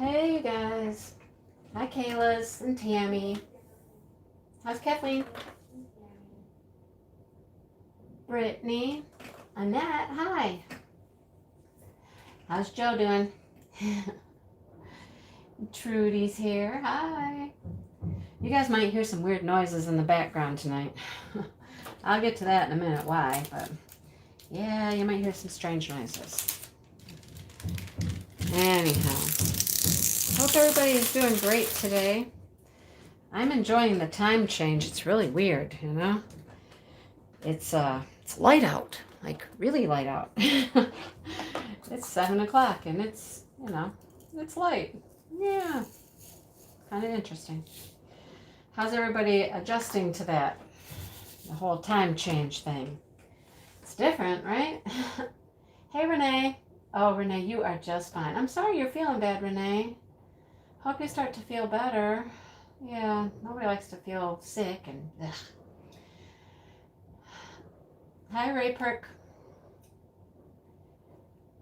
Hey, you guys. Hi, Kayla's and Tammy. How's Kathleen? Brittany. Annette. Hi. How's Joe doing? Trudy's here. Hi. You guys might hear some weird noises in the background tonight. I'll get to that in a minute why, but yeah, you might hear some strange noises. Anyhow, hope everybody is doing great today. I'm enjoying the time change. It's really weird, you know? It's light out, like really light out. It's 7 o'clock and it's, it's light. Yeah, kind of interesting. How's everybody adjusting to that? The whole time change thing. It's different, right? Hey, Renee. Oh, Renee, you are just fine. I'm sorry you're feeling bad, Renee. Hope you start to feel better. Yeah, nobody likes to feel sick and ugh. Hi, Ray Perk.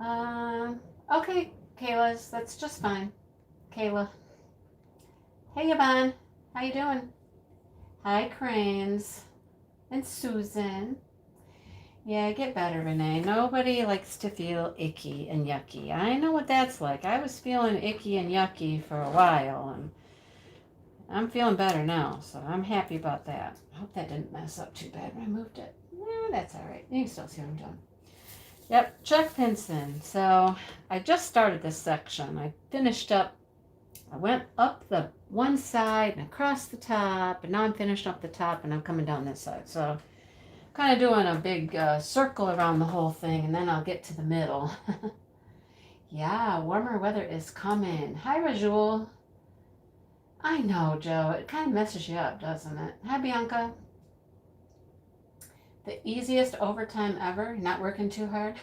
Okay, Kayla's. That's just fine. Kayla. Hey, Yvonne. How you doing? Hi, Cranes. And Susan. Yeah, get better, Renee. Nobody likes to feel icky and yucky. I know what that's like. I was feeling icky and yucky for a while, and I'm feeling better now, so I'm happy about that. I hope that didn't mess up too bad when I moved it. That's all right. You can still see what I'm doing. Yep, Chuck Pinson. So I just started this section. I finished up. I went up the one side and across the top, and now I'm finished up the top, and I'm coming down this side. So kind of doing a big circle around the whole thing, and then I'll get to the middle. Yeah, warmer weather is coming. Hi, Rajul. I know, Joe. It kind of messes you up, doesn't it? Hi, Bianca. The easiest overtime ever. Not working too hard.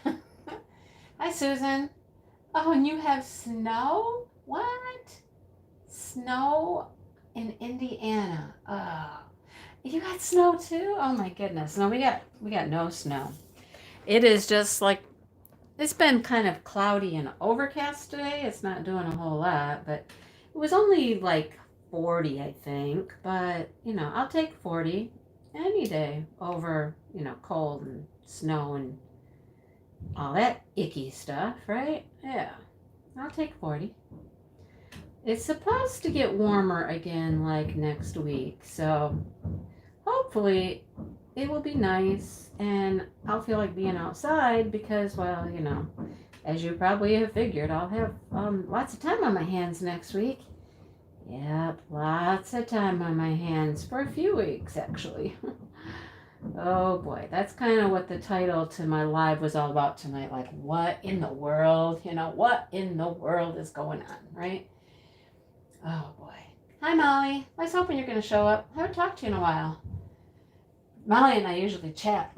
Hi, Susan. Oh, and you have snow? What? Snow in Indiana. Oh. You got snow too? Oh my goodness. No, we got no snow. It is just like it's been kind of cloudy and overcast today. It's not doing a whole lot, but it was only like 40, I think. But, I'll take 40 any day over, cold and snow and all that icky stuff, right? Yeah. I'll take 40. It's supposed to get warmer again like next week. So hopefully it will be nice and I'll feel like being outside because, well, as you probably have figured, I'll have lots of time on my hands next week. Yep, lots of time on my hands for a few weeks, actually. Oh boy, that's kind of what the title to my live was all about tonight. Like, what in the world, what in the world is going on, right? Oh boy. Hi, Molly. I was hoping you're going to show up. I haven't talked to you in a while. Molly and I usually chat,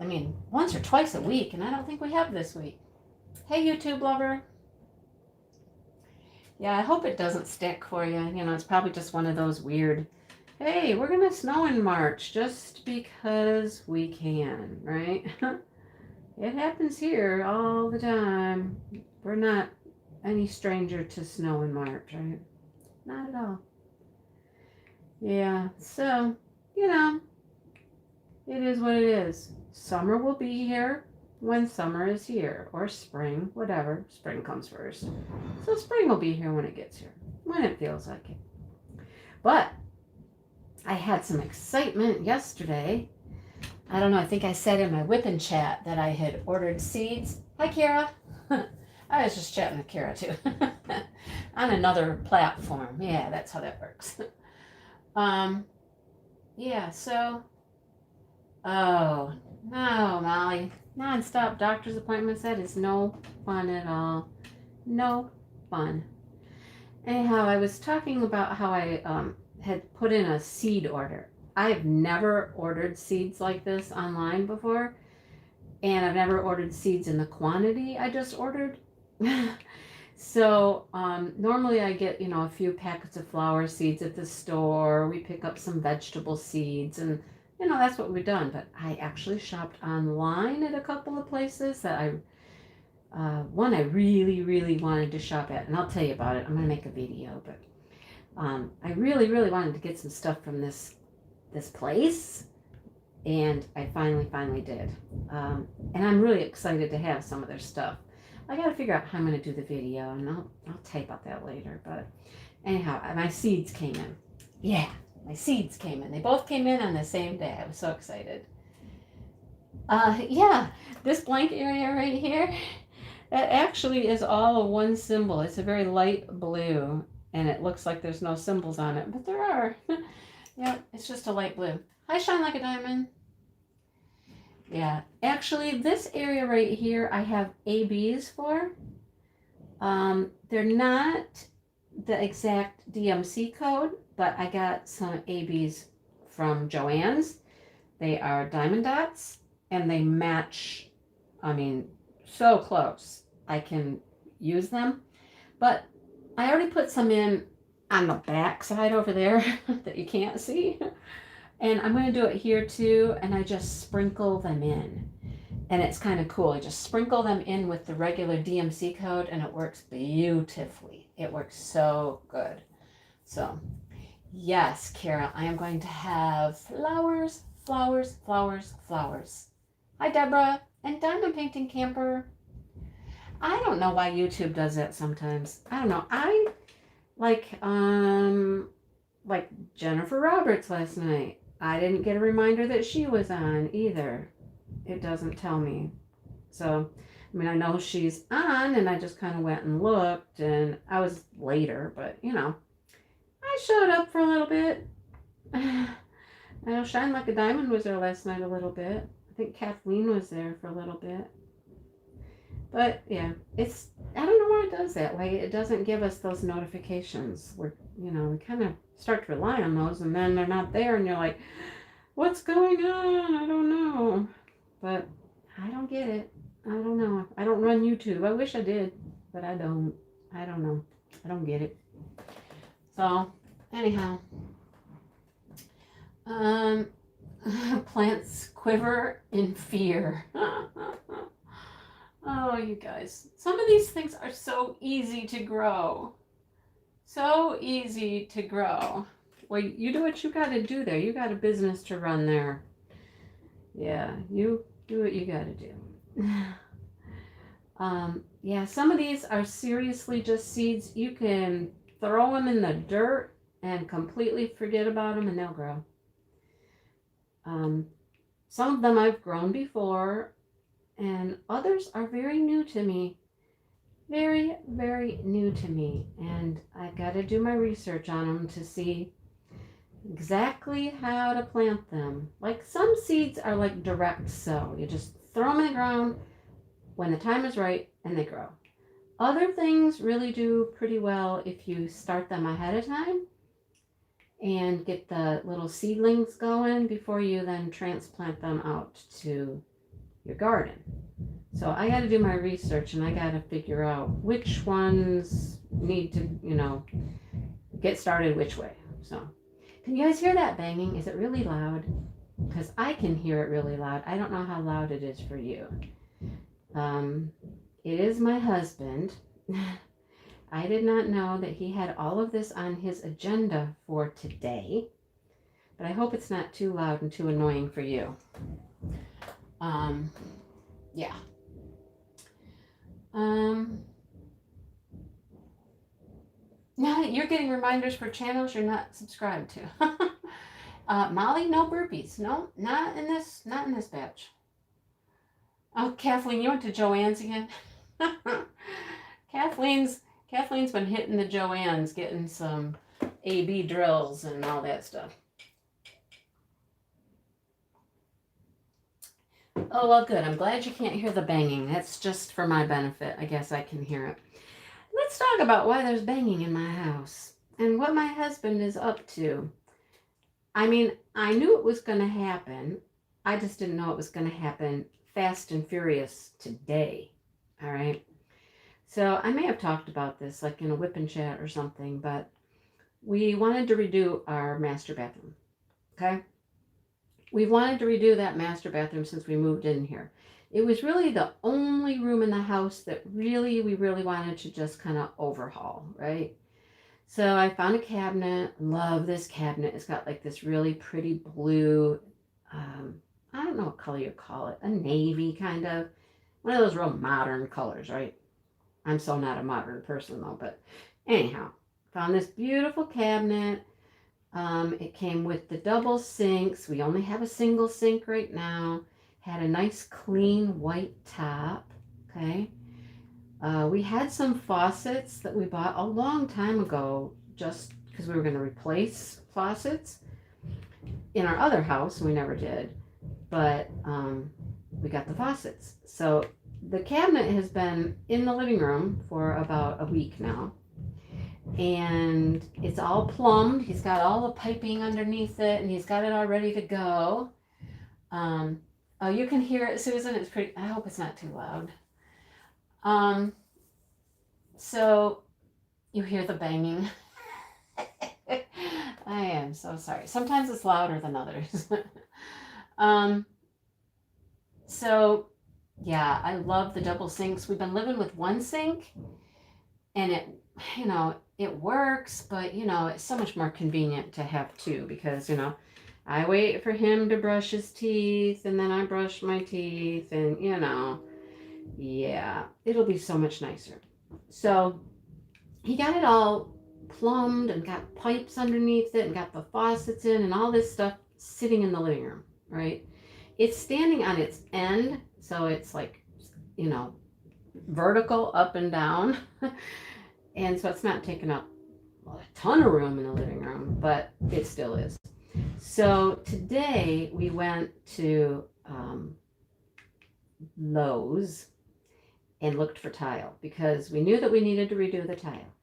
once or twice a week, and I don't think we have this week. Hey, YouTube lover. Yeah, I hope it doesn't stick for you. It's probably just one of those weird, hey, we're going to snow in March just because we can, right? It happens here all the time. We're not any stranger to snow in March, right? Not at all. Yeah, so, it is what it is. Summer will be here when summer is here, or spring, whatever. Spring comes first. So spring will be here when it gets here, when it feels like it. But I had some excitement yesterday. I don't know, I think I said in my whipping chat that I had ordered seeds. Hi, Kara. I was just chatting with Kara too. On another platform. Yeah, that's how that works. Yeah, so oh, no, Molly. Non-stop doctor's appointments, that is no fun at all. No fun. Anyhow, I was talking about how I had put in a seed order. I have never ordered seeds like this online before, and I've never ordered seeds in the quantity I just ordered. So normally I get, a few packets of flower seeds at the store. We pick up some vegetable seeds and that's what we've done. But I actually shopped online at a couple of places that I One I really, really wanted to shop at, and I'll tell you about it. I'm going to make a video, but I really, really wanted to get some stuff from this place, and I finally did. And I'm really excited to have some of their stuff. I got to figure out how I'm going to do the video, and I'll tell you about that later. But anyhow, my seeds came in. Yeah, my seeds came in. They both came in on the same day. I was so excited. Yeah, this blank area right here, that actually is all one symbol. It's a very light blue, and it looks like there's no symbols on it, but there are. Yeah, it's just a light blue. I shine like a diamond. Yeah, actually, this area right here, I have ABs for. They're not the exact DMC code, but I got some ABs from Joann's. They are diamond dots, and they match, I mean, so close. I can use them, but I already put some in on the back side over there that you can't see. And I'm going to do it here too, and I just sprinkle them in. And it's kind of cool. I just sprinkle them in with the regular DMC code, and it works beautifully. It works so good. So, yes, Kara, I am going to have flowers, flowers, flowers, flowers. Hi, Deborah, and Diamond Painting Camper. I don't know why YouTube does that sometimes. I don't know. I like Jennifer Roberts last night. I didn't get a reminder that she was on either. It doesn't tell me. So, I mean, I know she's on, and I just kind of went and looked, and I was later, but you know, I showed up for a little bit. I know Shine Like a Diamond was there last night a little bit. I think Kathleen was there for a little bit. But yeah, I don't know why it does that way. It doesn't give us those notifications. We kind of start to rely on those, and then they're not there, and you're like, what's going on? I don't know. But I don't get it. I don't know. I don't run YouTube. I wish I did, but I don't. I don't know. I don't get it. So, anyhow. Plants quiver in fear. Oh, you guys. Some of these things are so easy to grow. So easy to grow. Well, you do what you got to do there. You got a business to run there. Yeah, you do what you got to do. Yeah, some of these are seriously just seeds. You can throw them in the dirt and completely forget about them, and they'll grow. Some of them I've grown before, and others are very new to me. Very, very new to me. And I've got to do my research on them to see exactly how to plant them. Like some seeds are like direct sow. You just throw them in the ground when the time is right and they grow. Other things really do pretty well if you start them ahead of time and get the little seedlings going before you then transplant them out to your garden. So I got to do my research, and I got to figure out which ones need to, get started which way. So can you guys hear that banging? Is it really loud? Because I can hear it really loud. I don't know how loud it is for you. It is my husband. I did not know that he had all of this on his agenda for today, but I hope it's not too loud and too annoying for you. Yeah. Now you're getting reminders for channels you're not subscribed to. Molly, no burpees. No, not in this batch. Oh, Kathleen, you went to Joann's again? Kathleen's been hitting the Joann's, getting some AB drills and all that stuff. Oh, well, good. I'm glad you can't hear the banging. That's just for my benefit. I guess I can hear it. Let's talk about why there's banging in my house and what my husband is up to. I mean, I knew it was going to happen. I just didn't know it was going to happen fast and furious today. All right. So I may have talked about this like in a whip and chat or something, but we wanted to redo our master bathroom. Okay. we wanted to redo that master bathroom since we moved in here. It was really the only room in the house that we really wanted to just kind of overhaul, right? So I found a cabinet. Love this cabinet. It's got like this really pretty blue, I don't know what color you call it, a navy kind of, one of those real modern colors, right? I'm so not a modern person though, but anyhow, found this beautiful cabinet. It came with the double sinks. We only have a single sink right now. Had a nice clean white top. Okay. We had some faucets that we bought a long time ago just because we were going to replace faucets in our other house. We never did, but we got the faucets. So the cabinet has been in the living room for about a week now, and it's all plumbed. He's got all the piping underneath it, and he's got it all ready to go. Oh, you can hear it, Susan. It's pretty. I hope it's not too loud. So you hear the banging. I am so sorry. Sometimes it's louder than others. So yeah, I love the double sinks. We've been living with one sink, and it works, but it's so much more convenient to have two because I wait for him to brush his teeth and then I brush my teeth, and yeah, it'll be so much nicer. So he got it all plumbed and got pipes underneath it and got the faucets in and all this stuff sitting in the living room, right? It's standing on its end, so it's like, vertical up and down. And so it's not taking up a ton of room in the living room, but it still is. So today we went to Lowe's and looked for tile because we knew that we needed to redo the tile.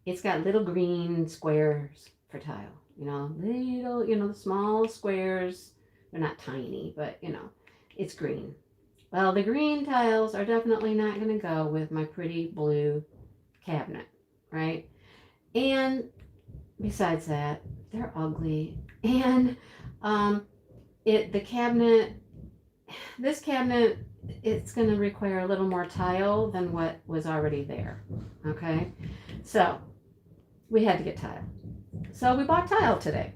It's got little green squares for tile, little, the small squares. They're not tiny, but it's green. Well, the green tiles are definitely not going to go with my pretty blue cabinet, right? And besides that, they're ugly. And this cabinet, it's going to require a little more tile than what was already there. Okay, so we had to get tile. So we bought tile today.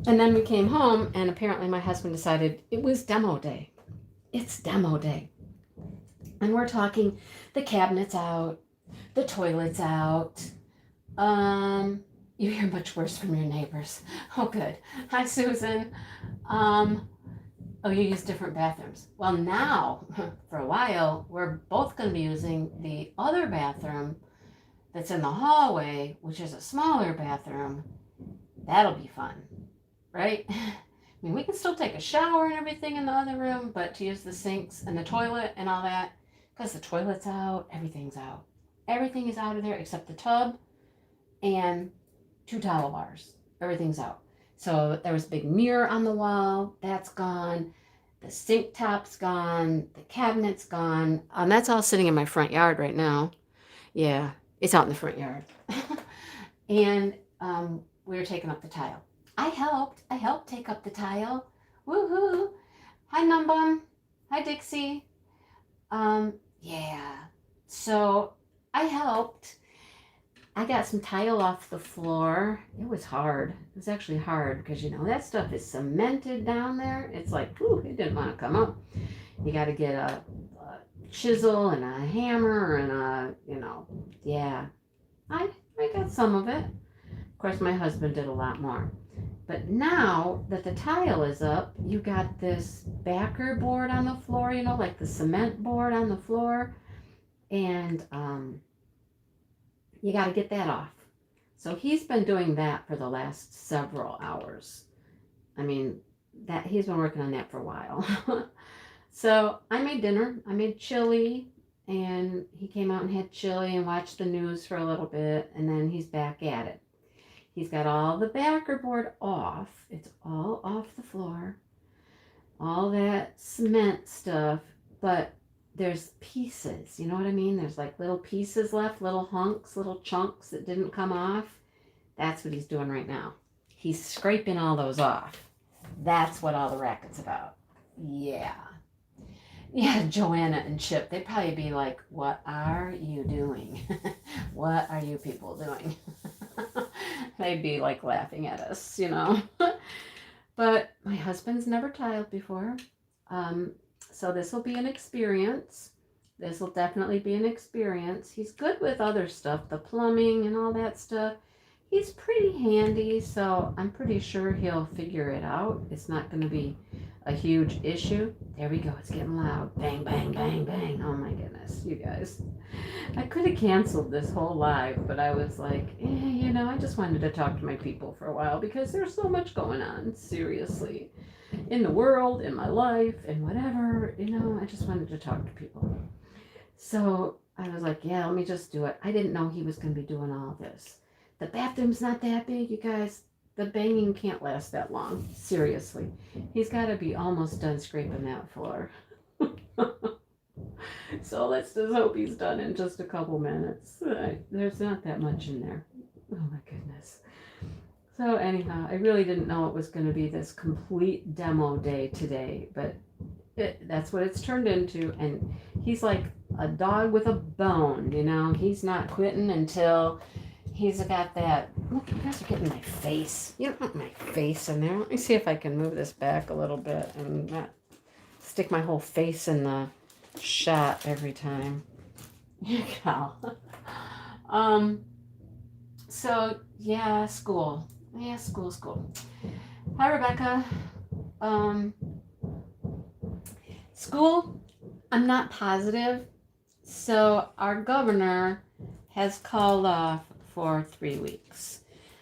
And then we came home, and apparently my husband decided it was demo day. It's demo day. And we're talking the cabinets out, the toilets out. You hear much worse from your neighbors. Oh, good. Hi, Susan. Oh, you use different bathrooms. Well, now, for a while, we're both going to be using the other bathroom that's in the hallway, which is a smaller bathroom. That'll be fun, right? I mean, we can still take a shower and everything in the other room, but to use the sinks and the toilet and all that, because the toilet's out, everything's out. Everything is out of there except the tub and 2 towel bars. Everything's out. So there was a big mirror on the wall. That's gone. The sink top's gone. The cabinet's gone. That's all sitting in my front yard right now. Yeah, it's out in the front yard. And we were taking up the tile. I helped take up the tile. Woohoo! Hi, Numbum. Hi, Dixie. Yeah. So I helped. I got some tile off the floor. It was hard. It was actually hard because, that stuff is cemented down there. It's like, whew, it didn't want to come up. You got to get a chisel and a hammer and yeah. I got some of it. Of course, my husband did a lot more. But now that the tile is up, you got this backer board on the floor, like the cement board on the floor. And you got to get that off. So he's been doing that for the last several hours. I mean, that he's been working on that for a while. So I made dinner. I made chili, and he came out and had chili and watched the news for a little bit, and then he's back at it. He's got all the backer board off. It's all off the floor. All that cement stuff, but there's pieces, you know what I mean? There's like little pieces left, little hunks, little chunks that didn't come off. That's what he's doing right now. He's scraping all those off. That's what all the racket's about. Yeah. Yeah, Joanna and Chip, they'd probably be like, what are you doing? What are you people doing? They'd be like laughing at us, you know. But my husband's never tiled before. Um, so this will be an experience. This will definitely be an experience. He's good with other stuff, the plumbing and all that stuff. He's pretty handy, so I'm pretty sure he'll figure it out. It's not going to be a huge issue. There we go. It's getting loud. Bang, bang, bang, bang. Oh my goodness, you guys. I could have canceled this whole live, but I was like, you know, I just wanted to talk to my people for a while because there's so much going on, seriously, in the world, in my life, and whatever, you know, I just wanted to talk to people. So I was like, yeah, let me just do it. I didn't know he was going to be doing all this. The bathroom's not that big, you guys. The banging can't last that long, seriously. He's got to be almost done scraping that floor. So let's just hope he's done in just a couple minutes. There's not that much in there. Oh my goodness. So anyhow, I really didn't know it was going to be this complete demo day today, but that's what it's turned into. And he's like a dog with a bone, you know. He's not quitting until he's got that. Look, you guys are getting my face. You don't want my face in there. Let me see if I can move this back a little bit and not stick my whole face in the shot every time. You go. So yeah, school. Yeah, school. Hi, Rebecca. School, I'm not positive. So our governor has called off for 3 weeks.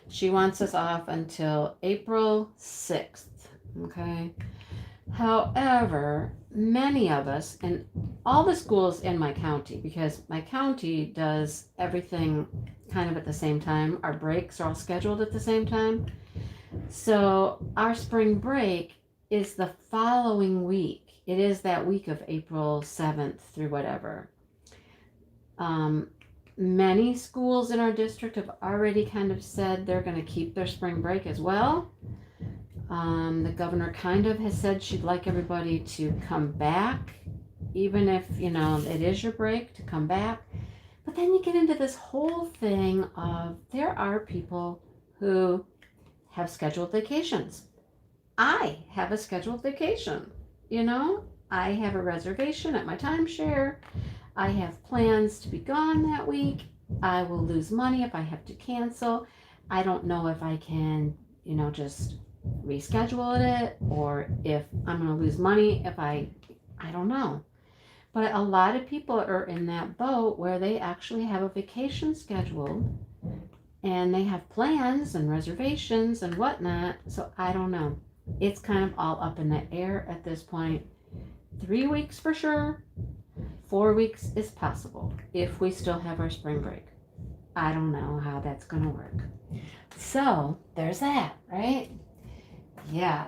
She wants us off until April 6th. Okay. However, many of us, and all the schools in my county, because my county does everything kind of at the same time, our breaks are all scheduled at the same time. So our spring break is the following week. It is that week of April 7th through whatever. Many schools in our district have already kind of said they're going to keep their spring break as well. The governor kind of has said she'd like everybody to come back, even if, you know, it is your break to come back. But then you get into this whole thing of there are people who have scheduled vacations. I have a scheduled vacation, you know. I have a reservation at my timeshare. I have plans to be gone that week. I will lose money if I have to cancel. I don't know if I can, you know, just reschedule it, or if I'm going to lose money if I don't know. But a lot of people are in that boat where they actually have a vacation scheduled and they have plans and reservations and whatnot. So I don't know. It's kind of all up in the air at this point. 3 weeks for sure. 4 weeks is possible if we still have our spring break. I don't know how that's going to work. So there's that, right? Yeah,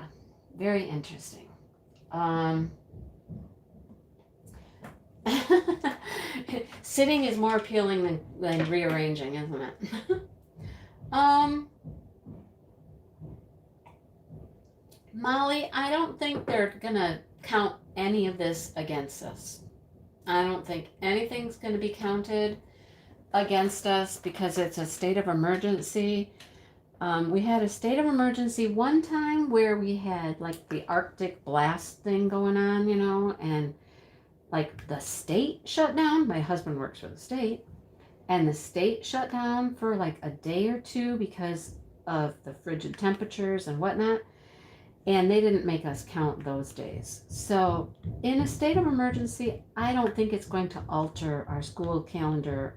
very interesting. Sitting is more appealing than rearranging, isn't it? Molly, I don't think they're gonna count any of this against us. I don't think anything's gonna be counted against us because it's a state of emergency. We had a state of emergency one time where we had like the Arctic blast thing going on, you know, and like the state shut down. My husband works for the state, and the state shut down for like a day or two because of the frigid temperatures and whatnot. And they didn't make us count those days. So in a state of emergency, I don't think it's going to alter our school calendar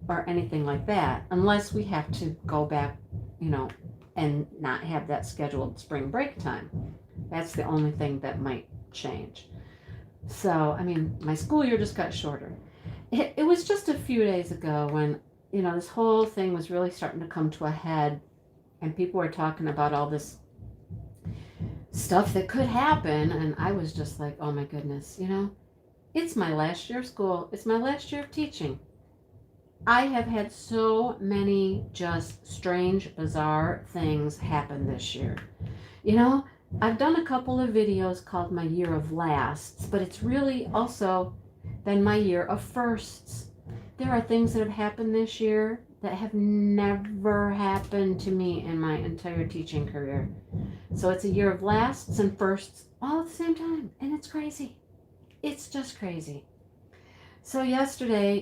or anything like that, unless we have to go back, you know, and not have that scheduled spring break time. That's the only thing that might change. So, I mean, my school year just got shorter. It was just a few days ago when, you know, this whole thing was really starting to come to a head, and people were talking about all this stuff that could happen, and I was just like, oh my goodness, you know, it's my last year of school. It's my last year of teaching. I have had so many just strange, bizarre things happen this year. You know, I've done a couple of videos called My Year of Lasts, but it's really also been my year of firsts. There are things that have happened this year that have never happened to me in my entire teaching career. So it's a year of lasts and firsts all at the same time, and it's crazy. It's just crazy. So yesterday,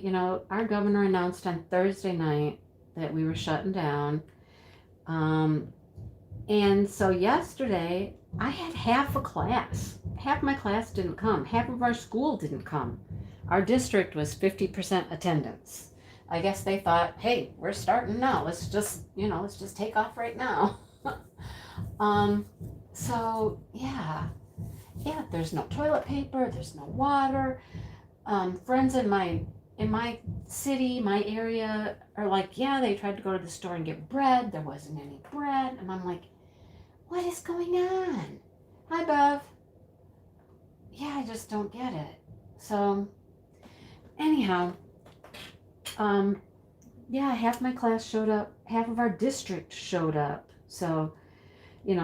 our governor announced on Thursday night that we were shutting down. Um, and so yesterday, I had half a class. Half my class didn't come. Half of our school didn't come. Our district was 50% attendance. I guess they thought, hey, we're starting now. Let's just take off right now. um, so yeah, there's no toilet paper, there's no water. Friends in my city, my area are like, yeah, they tried to go to the store and get bread. There wasn't any bread. And I'm like, what is going on? Hi, Bev. Yeah, I just don't get it. So, anyhow, um, yeah, half my class showed up, half of our district showed up. So,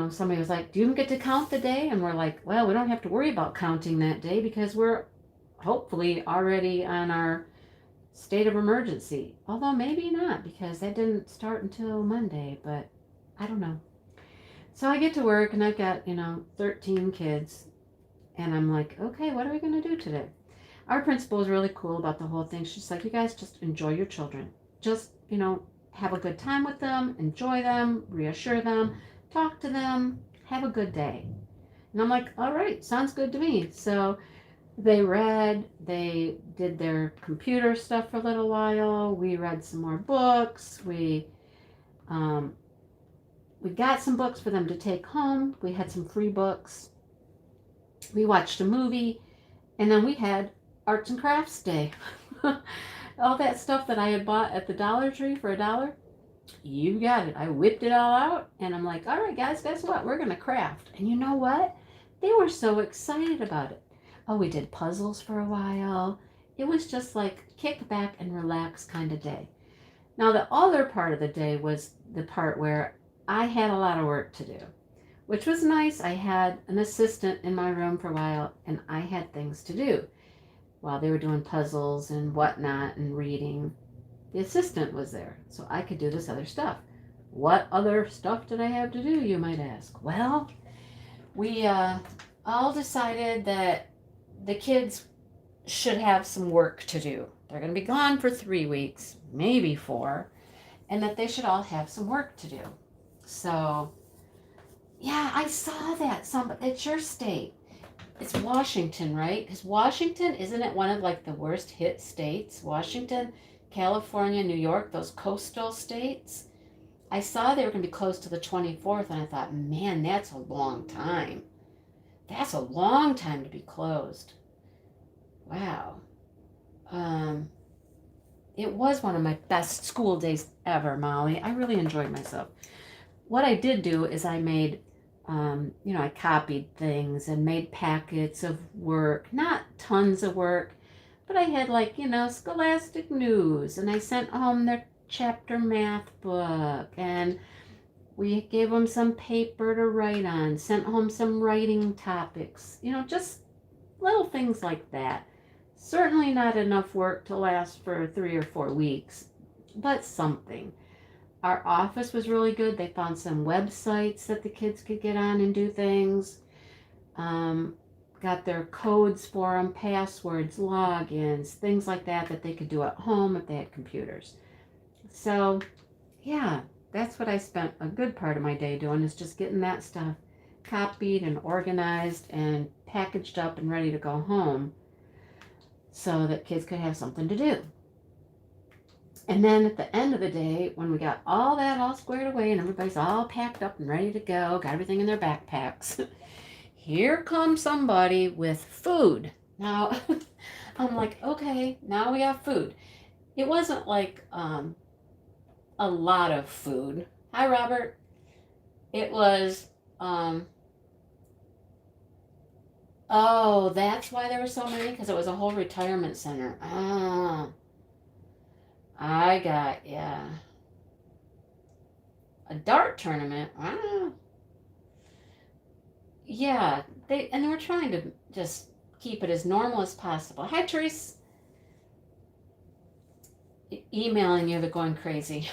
somebody was like, do you get to count the day? And we're like, well, we don't have to worry about counting that day because we're hopefully already on our state of emergency. Although maybe not because that didn't start until Monday, but I don't know. So I get to work and I've got, 13 kids. And I'm like, okay, what are we going to do today? Our principal is really cool about the whole thing. She's like, you guys just enjoy your children. Just, have a good time with them, enjoy them, reassure them, talk to them, have a good day. And I'm like, all right, sounds good to me. So they did their computer stuff for a little while. We read some more books. Um, we got some books for them to take home. We had some free books. We watched a movie, and then we had arts and crafts day. All that stuff that I had bought at the Dollar Tree for $1, you got it. I whipped it all out, and I'm like, all right, guys, guess what? We're going to craft. And you know what? They were so excited about it. Oh, we did puzzles for a while. It was just like kick back and relax kind of day. Now, the other part of the day was the part where I had a lot of work to do, which was nice. I had an assistant in my room for a while, and I had things to do while they were doing puzzles and whatnot and reading. The assistant was there, so I could do this other stuff. What other stuff did I have to do, you might ask? Well, we all decided that the kids should have some work to do. They're going to be gone for 3 weeks, maybe 4, and that they should all have some work to do. So, yeah, I saw that. It's your state. It's Washington, right? Because Washington, isn't it one of like the worst hit states? Washington, California, New York, those coastal states. I saw they were going to be closed to the 24th, and I thought, man, that's a long time. That's a long time to be closed. Wow. It was one of my best school days ever, Molly. I really enjoyed myself. What I did do is I made, I copied things and made packets of work, not tons of work, but I had Scholastic News, and I sent home their chapter math book, and we gave them some paper to write on, sent home some writing topics, just little things like that. Certainly not enough work to last for 3 or 4 weeks, but something. Our office was really good. They found some websites that the kids could get on and do things. Got their codes for them, passwords, logins, things like that they could do at home if they had computers. So, yeah, that's what I spent a good part of my day doing, is just getting that stuff copied and organized and packaged up and ready to go home so that kids could have something to do. And then at the end of the day, when we got all that all squared away and everybody's all packed up and ready to go, got everything in their backpacks, here comes somebody with food. Now, I'm like, okay, now we have food. It wasn't like a lot of food. Hi, Robert. It was, oh, that's why there were so many, because it was a whole retirement center. I got, yeah, a dart tournament. Yeah, and we're trying to just keep it as normal as possible. Hi, Therese. Emailing you, but going crazy.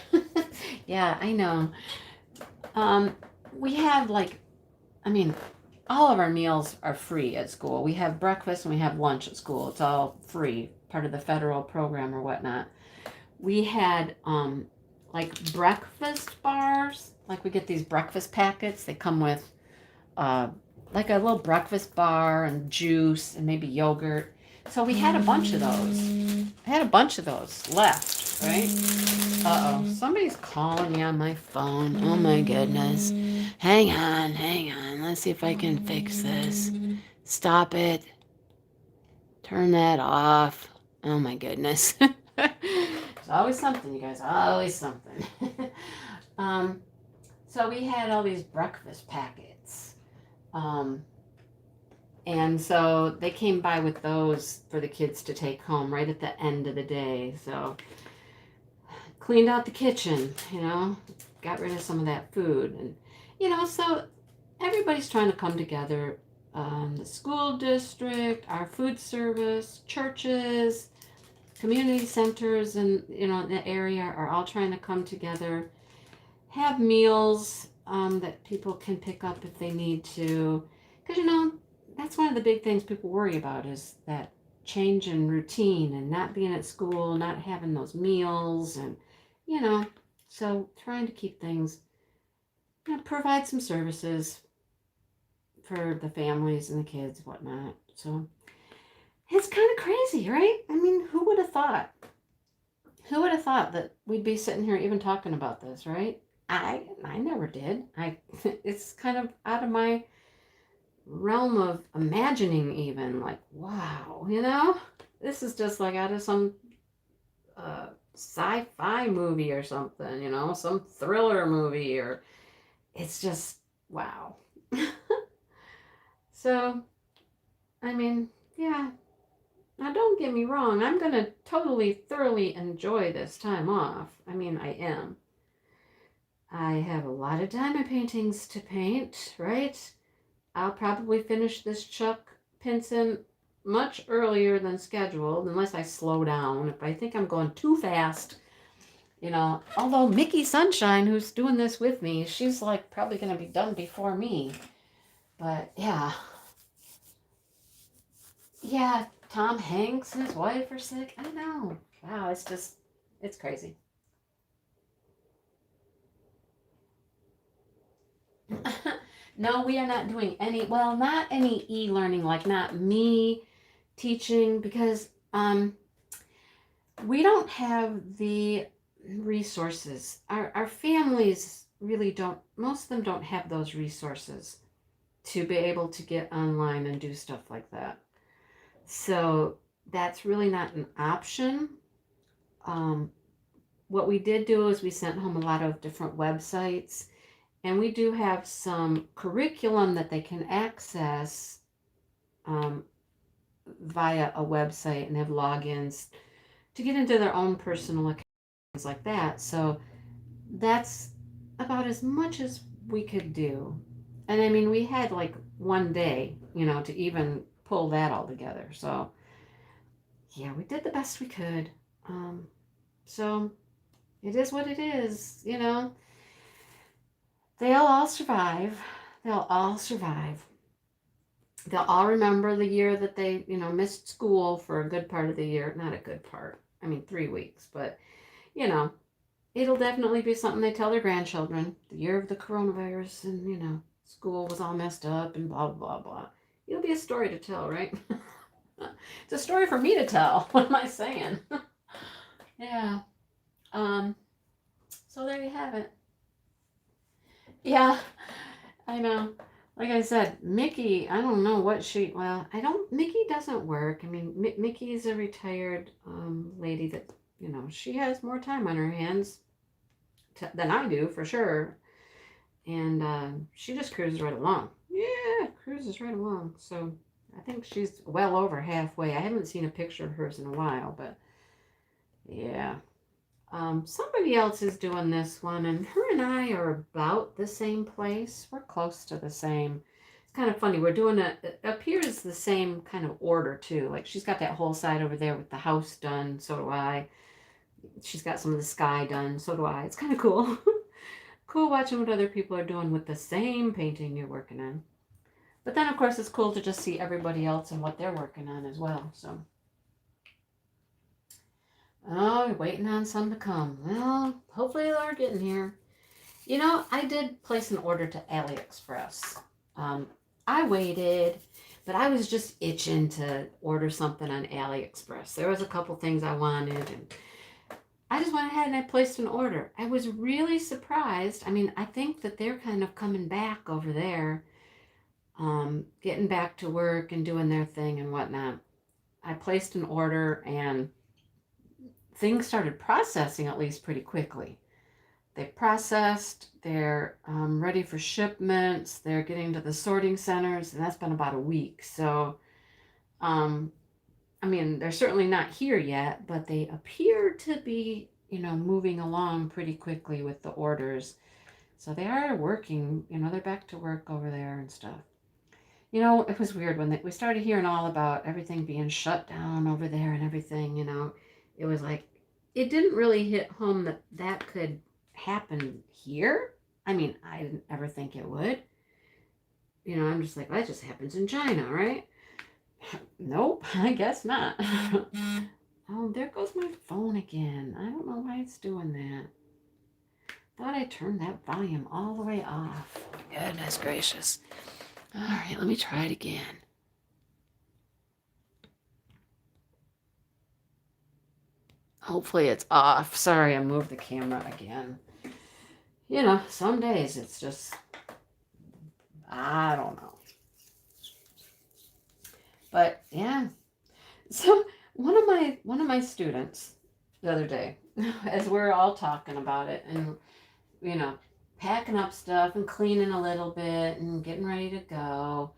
Yeah, I know. Um, we have like, I mean, all of our meals are free at school. We have breakfast and we have lunch at school. It's all free, part of the federal program or whatnot. We had like breakfast bars. Like we get these breakfast packets. They come with uh, like a little breakfast bar and juice and maybe yogurt. So we had a bunch of those. I had a bunch of those left, right? Uh-oh, somebody's calling me on my phone. Oh my goodness. Hang on, hang on. Let's see if I can fix this. Stop it. Turn that off. Oh my goodness. There's always something, you guys. Always something. um, so we had all these breakfast packets. And so they came by with those for the kids to take home right at the end of the day. So cleaned out the kitchen, got rid of some of that food. And, so everybody's trying to come together. The school district, our food service, churches, community centers, and, the area are all trying to come together, have meals that people can pick up if they need to. Because, that's one of the big things people worry about is that change in routine and not being at school, not having those meals, and so trying to keep things, provide some services for the families and the kids, whatnot. So it's kind of crazy, right? I mean, who would have thought? Who would have thought that we'd be sitting here even talking about this, right? I never did. It's kind of out of my realm of imagining, even like, wow, this is just like out of some sci-fi movie or something, some thriller movie, or it's just wow. So I mean, yeah, now don't get me wrong, I'm gonna totally thoroughly enjoy this time off. I mean, I am. I have a lot of diamond paintings to paint, right? I'll probably finish this Chuck Pinson much earlier than scheduled, unless I slow down. If I think I'm going too fast, although Mickey Sunshine, who's doing this with me, she's like probably going to be done before me. But yeah. Yeah, Tom Hanks and his wife are sick. I know. Wow, it's crazy. No, we are not doing not any e-learning, like not me teaching, because we don't have the resources. Our families really don't, most of them don't have those resources to be able to get online and do stuff like that. So that's really not an option. What we did do is we sent home a lot of different websites, and we do have some curriculum that they can access um, via a website and have logins to get into their own personal accounts like that. So that's about as much as we could do. And I mean, we had like one day, to even pull that all together. So yeah, we did the best we could. So it is what it is. They'll all survive. They'll all survive. They'll all remember the year that they, missed school for a good part of the year. Not a good part. I mean, 3 weeks, but, it'll definitely be something they tell their grandchildren. The year of the coronavirus, and, school was all messed up and blah, blah, blah. It'll be a story to tell, right? It's a story for me to tell. What am I saying? Yeah. So there you have it. Yeah, I know. Like I said, Mickey, I don't know what Mickey doesn't work. I mean, Mickey is a retired lady that, she has more time on her hands than I do, for sure. And she just cruises right along. Yeah, cruises right along. So I think she's well over halfway. I haven't seen a picture of hers in a while, but yeah. Somebody else is doing this one, and her and I are about the same place. We're close to the same. It's kind of funny. We're doing it appears the same kind of order too. Like she's got that whole side over there with the house done. So do I. She's got some of the sky done. So do I. It's kind of cool. Cool watching what other people are doing with the same painting you're working on. But then, of course, it's cool to just see everybody else and what they're working on as well. So, oh, you're waiting on some to come. Well, hopefully they're getting here. You know, I did place an order to AliExpress. I waited, but I was just itching to order something on AliExpress. There was a couple things I wanted, and I just went ahead and I placed an order. I was really surprised. I mean, I think that they're kind of coming back over there, getting back to work and doing their thing and whatnot. I placed an order and things started processing at least pretty quickly. They processed, they're ready for shipments, they're getting to the sorting centers, and that's been about a week. So, I mean, they're certainly not here yet, but they appear to be, moving along pretty quickly with the orders. So they are working, they're back to work over there and stuff. It was weird when we started hearing all about everything being shut down over there and everything, it was like, it didn't really hit home that that could happen here. I mean, I didn't ever think it would. I'm just like, well, that just happens in China, right? Nope, I guess not. Oh, there goes my phone again. I don't know why it's doing that. Thought I turned that volume all the way off. Goodness gracious. All right, let me try it again. Hopefully it's off. Sorry, I moved the camera again. Some days it's just, I don't know. But yeah. So one of my students the other day, as we're all talking about it and packing up stuff and cleaning a little bit and getting ready to go,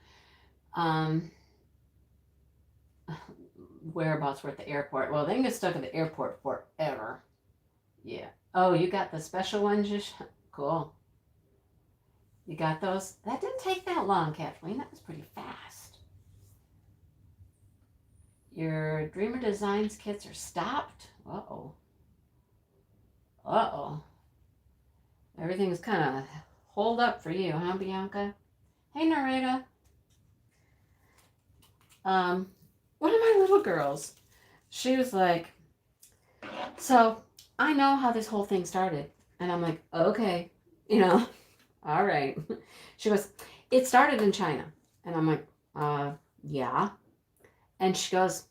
whereabouts we're at the airport. Well, they can get stuck at the airport forever. Yeah. Oh, you got the special ones? Cool. You got those? That didn't take that long, Kathleen. That was pretty fast. Your Dreamer Designs kits are stopped? Uh-oh. Uh-oh. Everything's kind of holed up for you, huh, Bianca? Hey, Narita. One of my little girls, she was like, so I know how this whole thing started. And I'm like, okay, all right. She goes, it started in China. And I'm like, yeah. And she goes,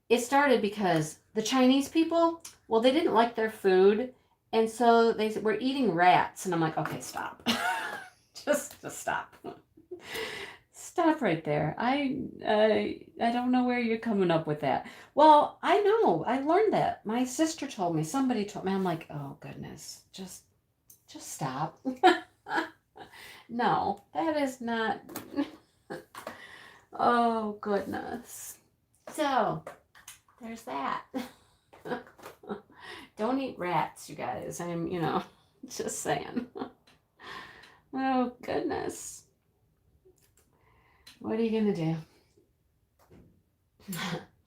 it started because the Chinese people, well, they didn't like their food. And so they were eating rats. And I'm like, okay, stop. just stop. Stop right there. I don't know where you're coming up with that. Well, I know. I learned that. My sister told me. Somebody told me. I'm like, oh, goodness. Just stop. No, that is not. Oh, goodness. So, there's that. Don't eat rats, you guys. I'm, just saying. Oh, goodness. What are you going to do?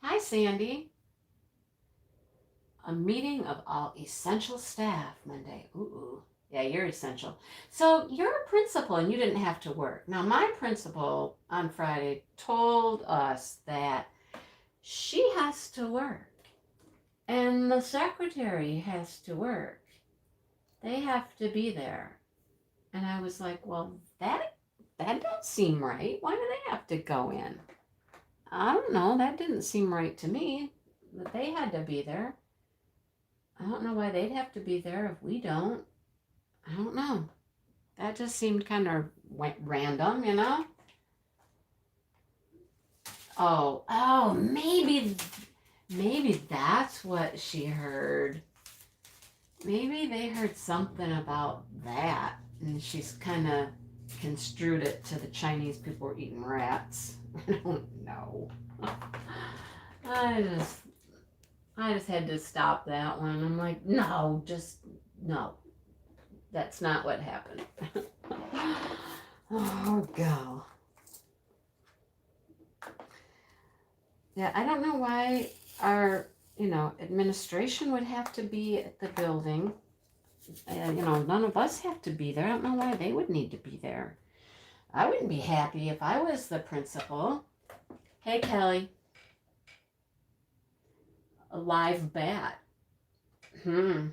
Hi, Sandy. A meeting of all essential staff Monday. Ooh. Yeah, you're essential. So you're a principal and you didn't have to work. Now, my principal on Friday told us that she has to work and the secretary has to work. They have to be there. And I was like, well, that don't seem right. Why do they have to go in? I don't know. That didn't seem right to me. That they had to be there. I don't know why they'd have to be there if we don't. I don't know. That just seemed kind of random, Oh, maybe that's what she heard. Maybe they heard something about that, and she's kind of construed it to the Chinese people were eating rats. I don't know. I just had to stop that one. I'm like, no, just no. That's not what happened. Oh, go. Yeah, I don't know why our, administration would have to be at the building. None of us have to be there. I don't know why they would need to be there. I wouldn't be happy if I was the principal. Hey, Kelly. A live bat. They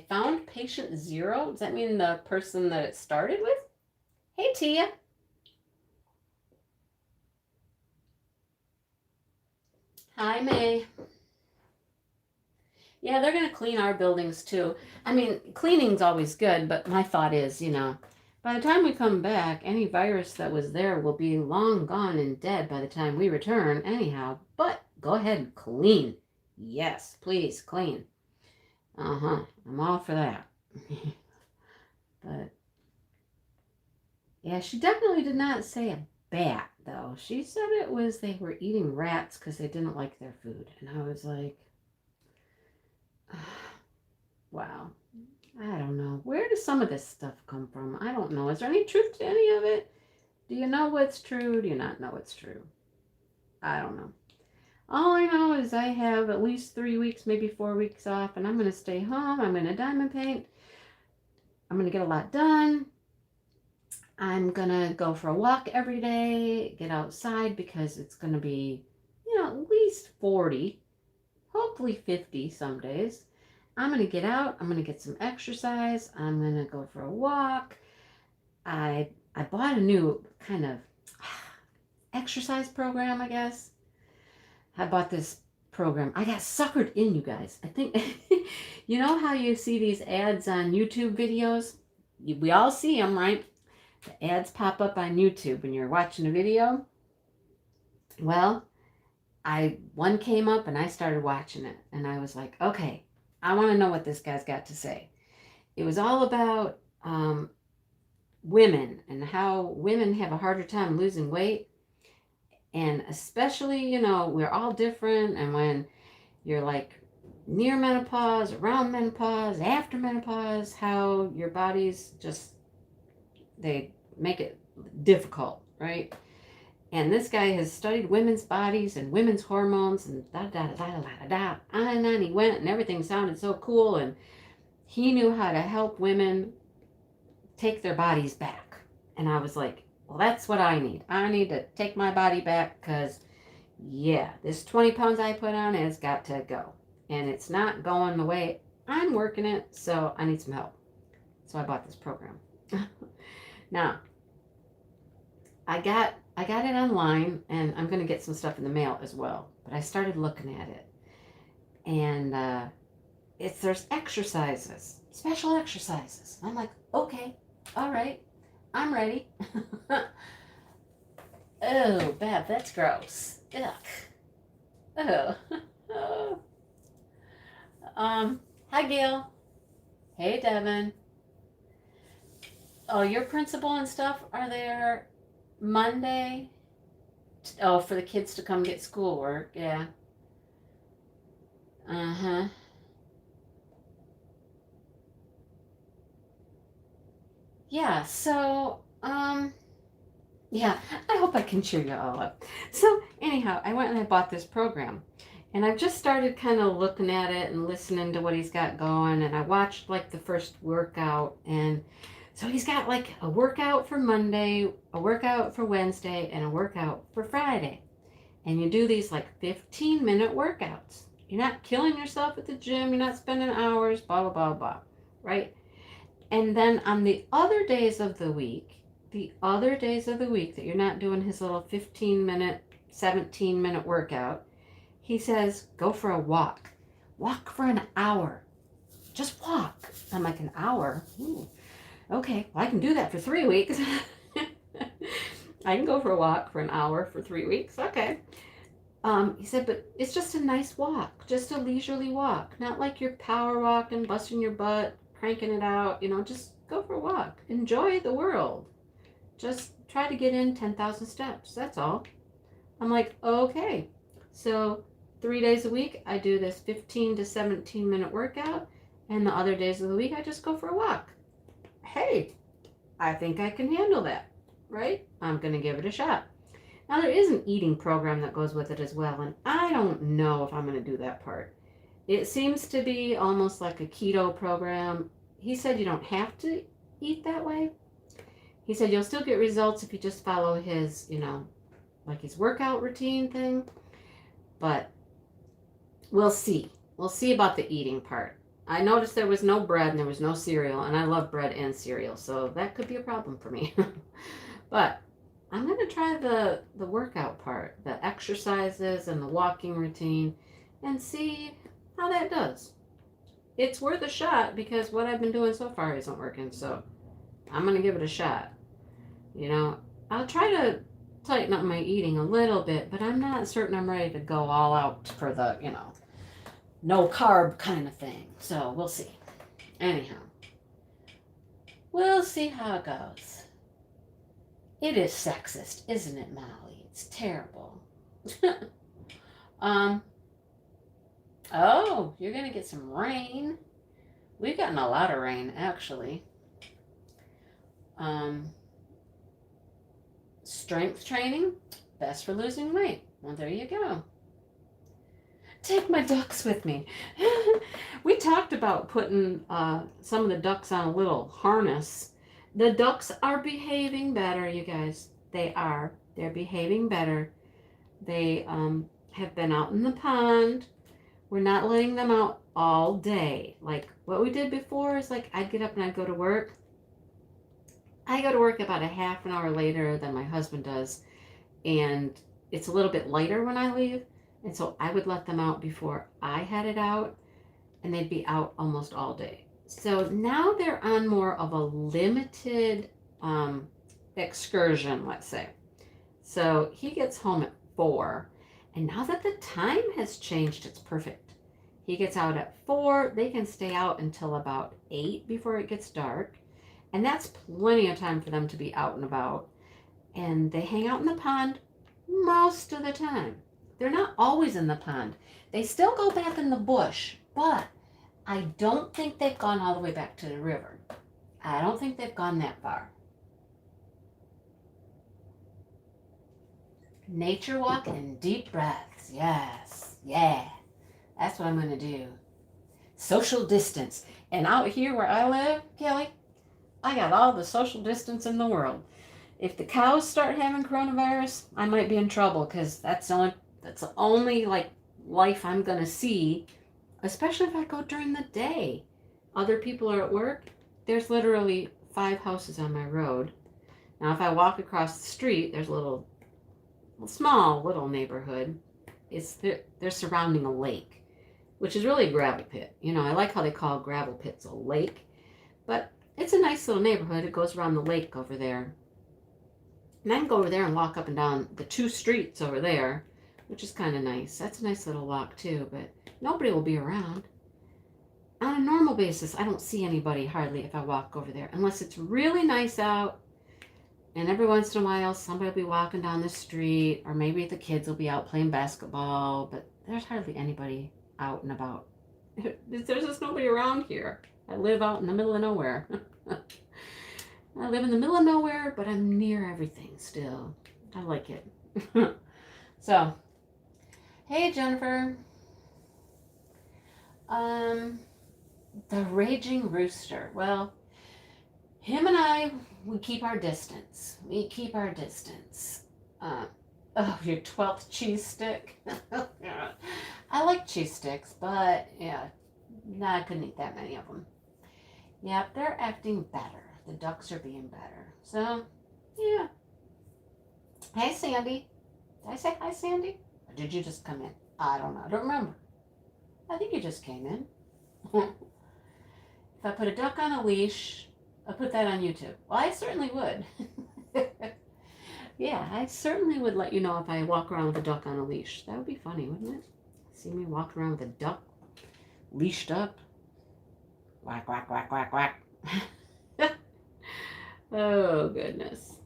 found patient 0. Does that mean the person that it started with? Hey, Tia. Hi, May. Yeah, they're going to clean our buildings too. I mean, cleaning's always good, but my thought is, by the time we come back, any virus that was there will be long gone and dead by the time we return anyhow. But go ahead and clean. Yes, please, clean. I'm all for that. But, yeah, she definitely did not say a bat, though. She said it was they were eating rats because they didn't like their food. And I was like, wow. I don't know. Where does some of this stuff come from? I don't know. Is there any truth to any of it? Do you know what's true? Do you not know what's true? I don't know. All I know is I have at least 3 weeks, maybe 4 weeks off, and I'm going to stay home. I'm going to diamond paint. I'm going to get a lot done. I'm going to go for a walk every day, get outside because it's going to be, at least 40, hopefully 50 some days. I'm going to get out. I'm going to get some exercise. I'm going to go for a walk. I bought a new kind of exercise program, I guess. I bought this program. I got suckered in, you guys. I think, you know how you see these ads on YouTube videos? We all see them, right? The ads pop up on YouTube when you're watching a video. Well, one came up and I started watching it. And I was like, okay, I want to know what this guy's got to say. It was all about women and how women have a harder time losing weight. And especially, we're all different. And when you're like near menopause, around menopause, after menopause, how your bodies just, they make it difficult, right? And this guy has studied women's bodies and women's hormones and da-da-da-da-da-da-da. On and on he went and everything sounded so cool. And he knew how to help women take their bodies back. And I was like, well, that's what I need. I need to take my body back because, yeah, this 20 pounds I put on has got to go. And it's not going the way I'm working it, so I need some help. So I bought this program. Now, I got it online, and I'm going to get some stuff in the mail as well. But I started looking at it. And there's exercises, special exercises. I'm like, okay, all right. I'm ready. Oh, Bev, that's gross. Ugh. Oh. Hi, Gail. Hey, Devin. Oh, your principal and stuff are there Monday? Oh, for the kids to come get schoolwork. Yeah. Uh-huh. Yeah, so, yeah, I hope I can cheer you all up. So, anyhow, I went and I bought this program. And I've just started kind of looking at it and listening to what he's got going. And I watched like the first workout. And so he's got like a workout for Monday, a workout for Wednesday, and a workout for Friday. And you do these like 15-minute workouts. You're not killing yourself at the gym. You're not spending hours, blah, blah, blah, blah, right? And then on the other days of the week that you're not doing his little 15-minute, 17-minute workout, he says, go for a walk. Walk for an hour. Just walk. I'm like, an hour? Ooh. Okay, well, I can do that for 3 weeks. I can go for a walk for an hour for 3 weeks. Okay. He said, but it's just a nice walk, just a leisurely walk, not like you're power walking, busting your butt, cranking it out, just go for a walk. Enjoy the world. Just try to get in 10,000 steps. That's all. I'm like, okay. So 3 days a week, I do this 15 to 17-minute workout, and the other days of the week, I just go for a walk. Hey, I think I can handle that, right? I'm going to give it a shot. Now, there is an eating program that goes with it as well, and I don't know if I'm going to do that part. It seems to be almost like a keto program. He said you don't have to eat that way. He said you'll still get results if you just follow his, like his workout routine thing. But we'll see. We'll see about the eating part. I noticed there was no bread and there was no cereal, and I love bread and cereal, so that could be a problem for me. But I'm going to try the workout part, the exercises and the walking routine, and see how that does. It's worth a shot because what I've been doing so far isn't working, so I'm going to give it a shot. I'll try to tighten up my eating a little bit, but I'm not certain I'm ready to go all out for the, no carb kind of thing. So we'll see. Anyhow, we'll see how it goes. It is sexist, isn't it, Molly? It's terrible. Oh, you're going to get some rain. We've gotten a lot of rain, actually. Strength training, best for losing weight. Well, there you go. Take my ducks with me. We talked about putting some of the ducks on a little harness. The ducks are behaving better, you guys. They are. They're behaving better. They have been out in the pond. We're not letting them out all day. Like what we did before is like I'd get up and I'd go to work. I go to work about a half an hour later than my husband does. And it's a little bit lighter when I leave. And so I would let them out before I headed out. And they'd be out almost all day. So now they're on more of a limited excursion, let's say. So he gets home at 4. And now that the time has changed, it's perfect. He gets out at 4. They can stay out until about 8 before it gets dark. And that's plenty of time for them to be out and about. And they hang out in the pond most of the time. They're not always in the pond. They still go back in the bush, but I don't think they've gone all the way back to the river. I don't think they've gone that far. Nature walk and deep breaths. Yes. Yeah. That's what I'm going to do. Social distance. And out here where I live, Kelly, I got all the social distance in the world. If the cows start having coronavirus, I might be in trouble because that's the only like life I'm going to see, especially if I go during the day. Other people are at work. There's literally 5 houses on my road. Now, if I walk across the street, there's a small little neighborhood. They're surrounding a lake, which is really a gravel pit. I like how they call gravel pits a lake, but it's a nice little neighborhood. It goes around the lake over there. And I can go over there and walk up and down the 2 streets over there, which is kind of nice. That's a nice little walk too, but nobody will be around. On a normal basis, I don't see anybody hardly if I walk over there, unless it's really nice out. And every once in a while, somebody will be walking down the street, or maybe the kids will be out playing basketball, but there's hardly anybody out and about. There's just nobody around here. I live out in the middle of nowhere. I live in the middle of nowhere, but I'm near everything still. I like it. So, hey Jennifer. The Raging Rooster. Well, him and I, we keep our distance. We keep our distance. Your 12th cheese stick. I like cheese sticks, but yeah, I couldn't eat that many of them. Yep, they're acting better. The ducks are being better. So, yeah. Hey, Sandy. Did I say hi, Sandy? Or did you just come in? I don't know. I don't remember. I think you just came in. If I put a duck on a leash, I'll put that on YouTube. Well, I certainly would. Yeah, I certainly would let you know if I walk around with a duck on a leash. That would be funny, wouldn't it? See me walk around with a duck leashed up. Quack, quack, quack, quack, quack. Oh, goodness.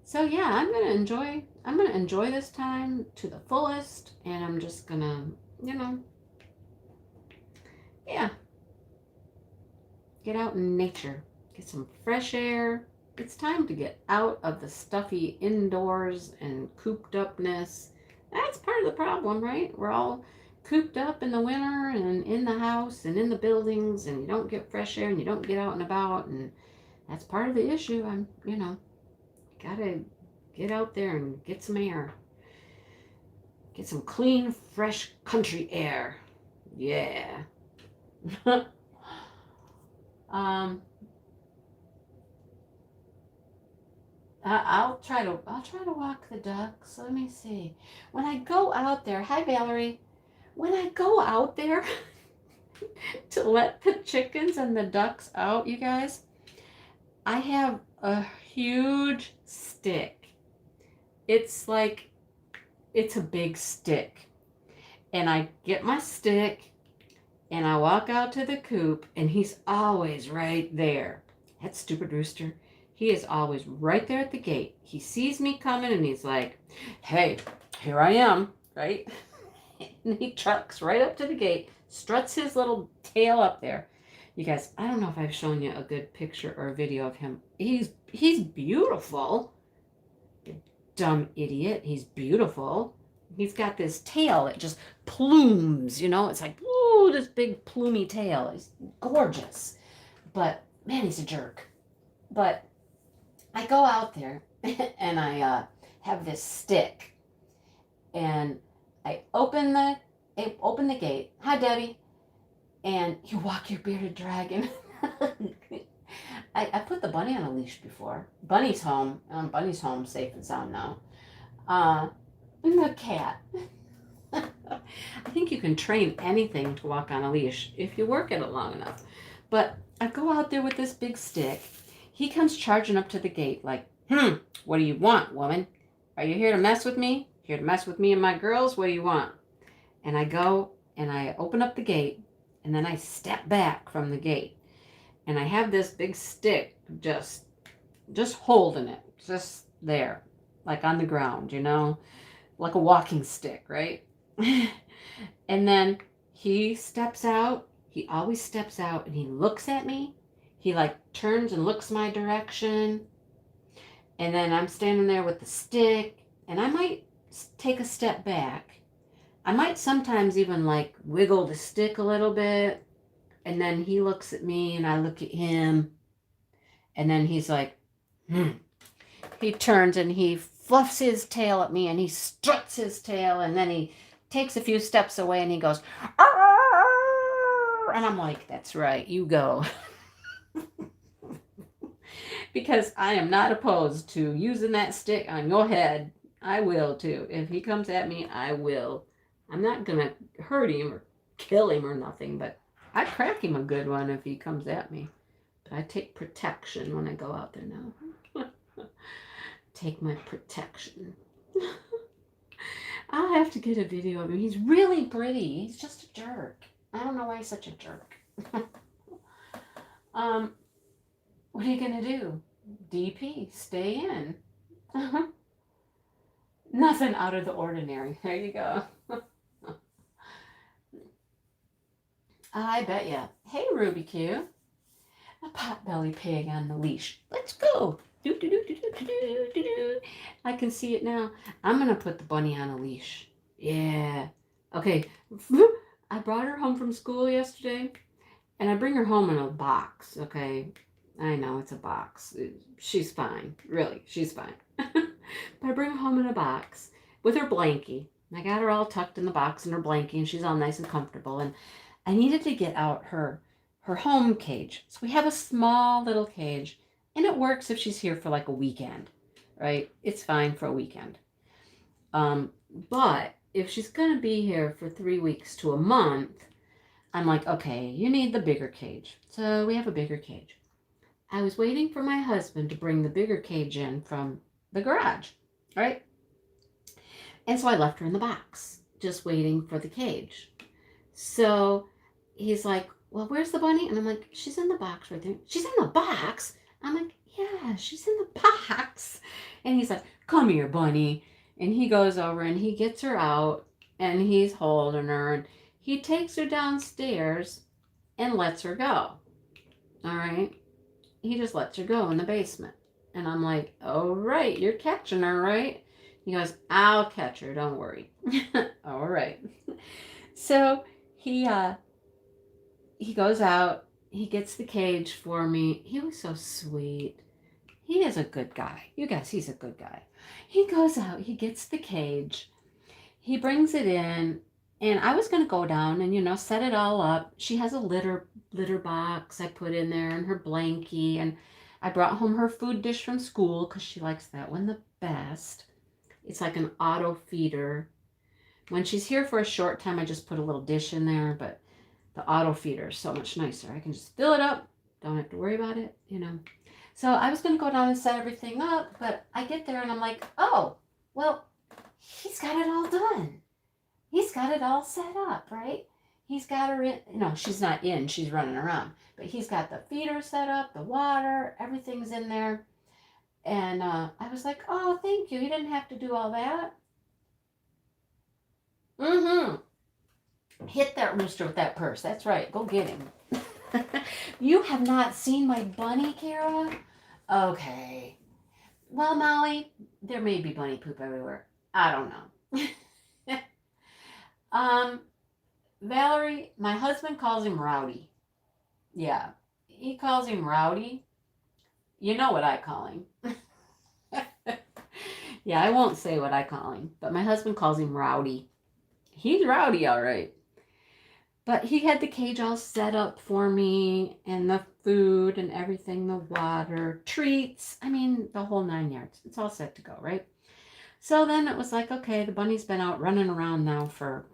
So, yeah, I'm going to enjoy I'm going to enjoy this time to the fullest, and I'm just going to, yeah, get out in nature, get some fresh air. It's time to get out of the stuffy indoors and cooped upness. That's part of the problem, right? We're all cooped up in the winter and in the house and in the buildings, and you don't get fresh air and you don't get out and about, and that's part of the issue. Gotta get out there and get some air. Get some clean, fresh country air. Yeah. um, I'll try to walk the ducks. Let me see. When I go out there, hi Valerie. When I go out there to let the chickens and the ducks out, you guys, I have a huge stick. It's like it's a big stick. And I get my stick and I walk out to the coop and he's always right there. That stupid rooster. He is always right there at the gate. He sees me coming and he's like, hey, here I am, right? And he trucks right up to the gate, struts his little tail up there. You guys, I don't know if I've shown you a good picture or a video of him. He's beautiful. You dumb idiot. He's beautiful. He's got this tail that just plumes, It's like, ooh, this big plumy tail. He's gorgeous. But, man, he's a jerk. But I go out there and I have this stick. And I open the gate. Hi, Debbie. And you walk your bearded dragon. I put the bunny on a leash before. Bunny's home. Bunny's home, safe and sound now. And the cat. I think you can train anything to walk on a leash if you work at it long enough. But I go out there with this big stick. He comes charging up to the gate like, what do you want, woman? Are you here to mess with me? Here to mess with me and my girls? What do you want? And I go and I open up the gate and then I step back from the gate. And I have this big stick just holding it, just there, like on the ground, like a walking stick, right? And then he steps out. He always steps out and he looks at me. He like turns and looks my direction. And then I'm standing there with the stick and I might take a step back. I might sometimes even like wiggle the stick a little bit. And then he looks at me and I look at him. And then he's like, He turns and he fluffs his tail at me and he struts his tail and then he takes a few steps away and he goes, Arr! And I'm like, that's right, you go. Because I am not opposed to using that stick on your head. I will too. If he comes at me, I will. I'm not going to hurt him or kill him or nothing, but I crack him a good one if he comes at me. But I take protection when I go out there now. Take my protection. I'll have to get a video of him. He's really pretty. He's just a jerk. I don't know why he's such a jerk. What are you going to do? DP, stay in. Nothing out of the ordinary. There you go. I bet ya. Hey, Ruby Q. A potbelly pig on the leash. Let's go. Do, do, do, do, do, do, do, do. I can see it now. I'm going to put the bunny on a leash. Yeah. Okay. I brought her home from school yesterday, and I bring her home in a box, okay? I know, it's a box. She's fine. Really, she's fine. But I bring her home in a box with her blankie. I got her all tucked in the box in her blankie, and she's all nice and comfortable. And I needed to get out her home cage. So we have a small little cage, and it works if she's here for like a weekend, right? It's fine for a weekend. But if she's going to be here for 3 weeks to a month, I'm like, okay, you need the bigger cage. So we have a bigger cage. I was waiting for my husband to bring the bigger cage in from the garage, right? And so I left her in the box, just waiting for the cage. So he's like, well, where's the bunny? And I'm like, she's in the box right there. She's in the box? I'm like, yeah, she's in the box. And he's like, come here, bunny. And he goes over and he gets her out and he's holding her and he takes her downstairs and lets her go. All right. He just lets her go in the basement. And I'm like, all right, you're catching her, right? He goes, I'll catch her, don't worry. All right. So he goes out, he gets the cage for me. He was so sweet. He is a good guy. You guys, he's a good guy. He goes out, he gets the cage, he brings it in, and I was going to go down and, set it all up. She has a litter box I put in there and her blankie, and I brought home her food dish from school because she likes that one the best. It's like an auto feeder. When she's here for a short time, I just put a little dish in there, but the auto feeder is so much nicer. I can just fill it up, don't have to worry about it, So I was going to go down and set everything up, but I get there and I'm like, oh, well, he's got it all done. He's got it all set up, right? He's got her in. No, she's not in. She's running around. But he's got the feeder set up, the water, everything's in there. And I was like, oh, thank you. He didn't have to do all that. Hit that rooster with that purse. That's right. Go get him. You have not seen my bunny, Kara? Okay. Well, Molly, there may be bunny poop everywhere. I don't know. Valerie, my husband calls him Rowdy. Yeah, he calls him Rowdy. You know what I call him. Yeah, I won't say what I call him, but my husband calls him Rowdy. He's rowdy, all right. But he had the cage all set up for me, and the food and everything, the water, treats. I mean, the whole 9 yards. It's all set to go, right? So then it was like, okay, the bunny's been out running around now for,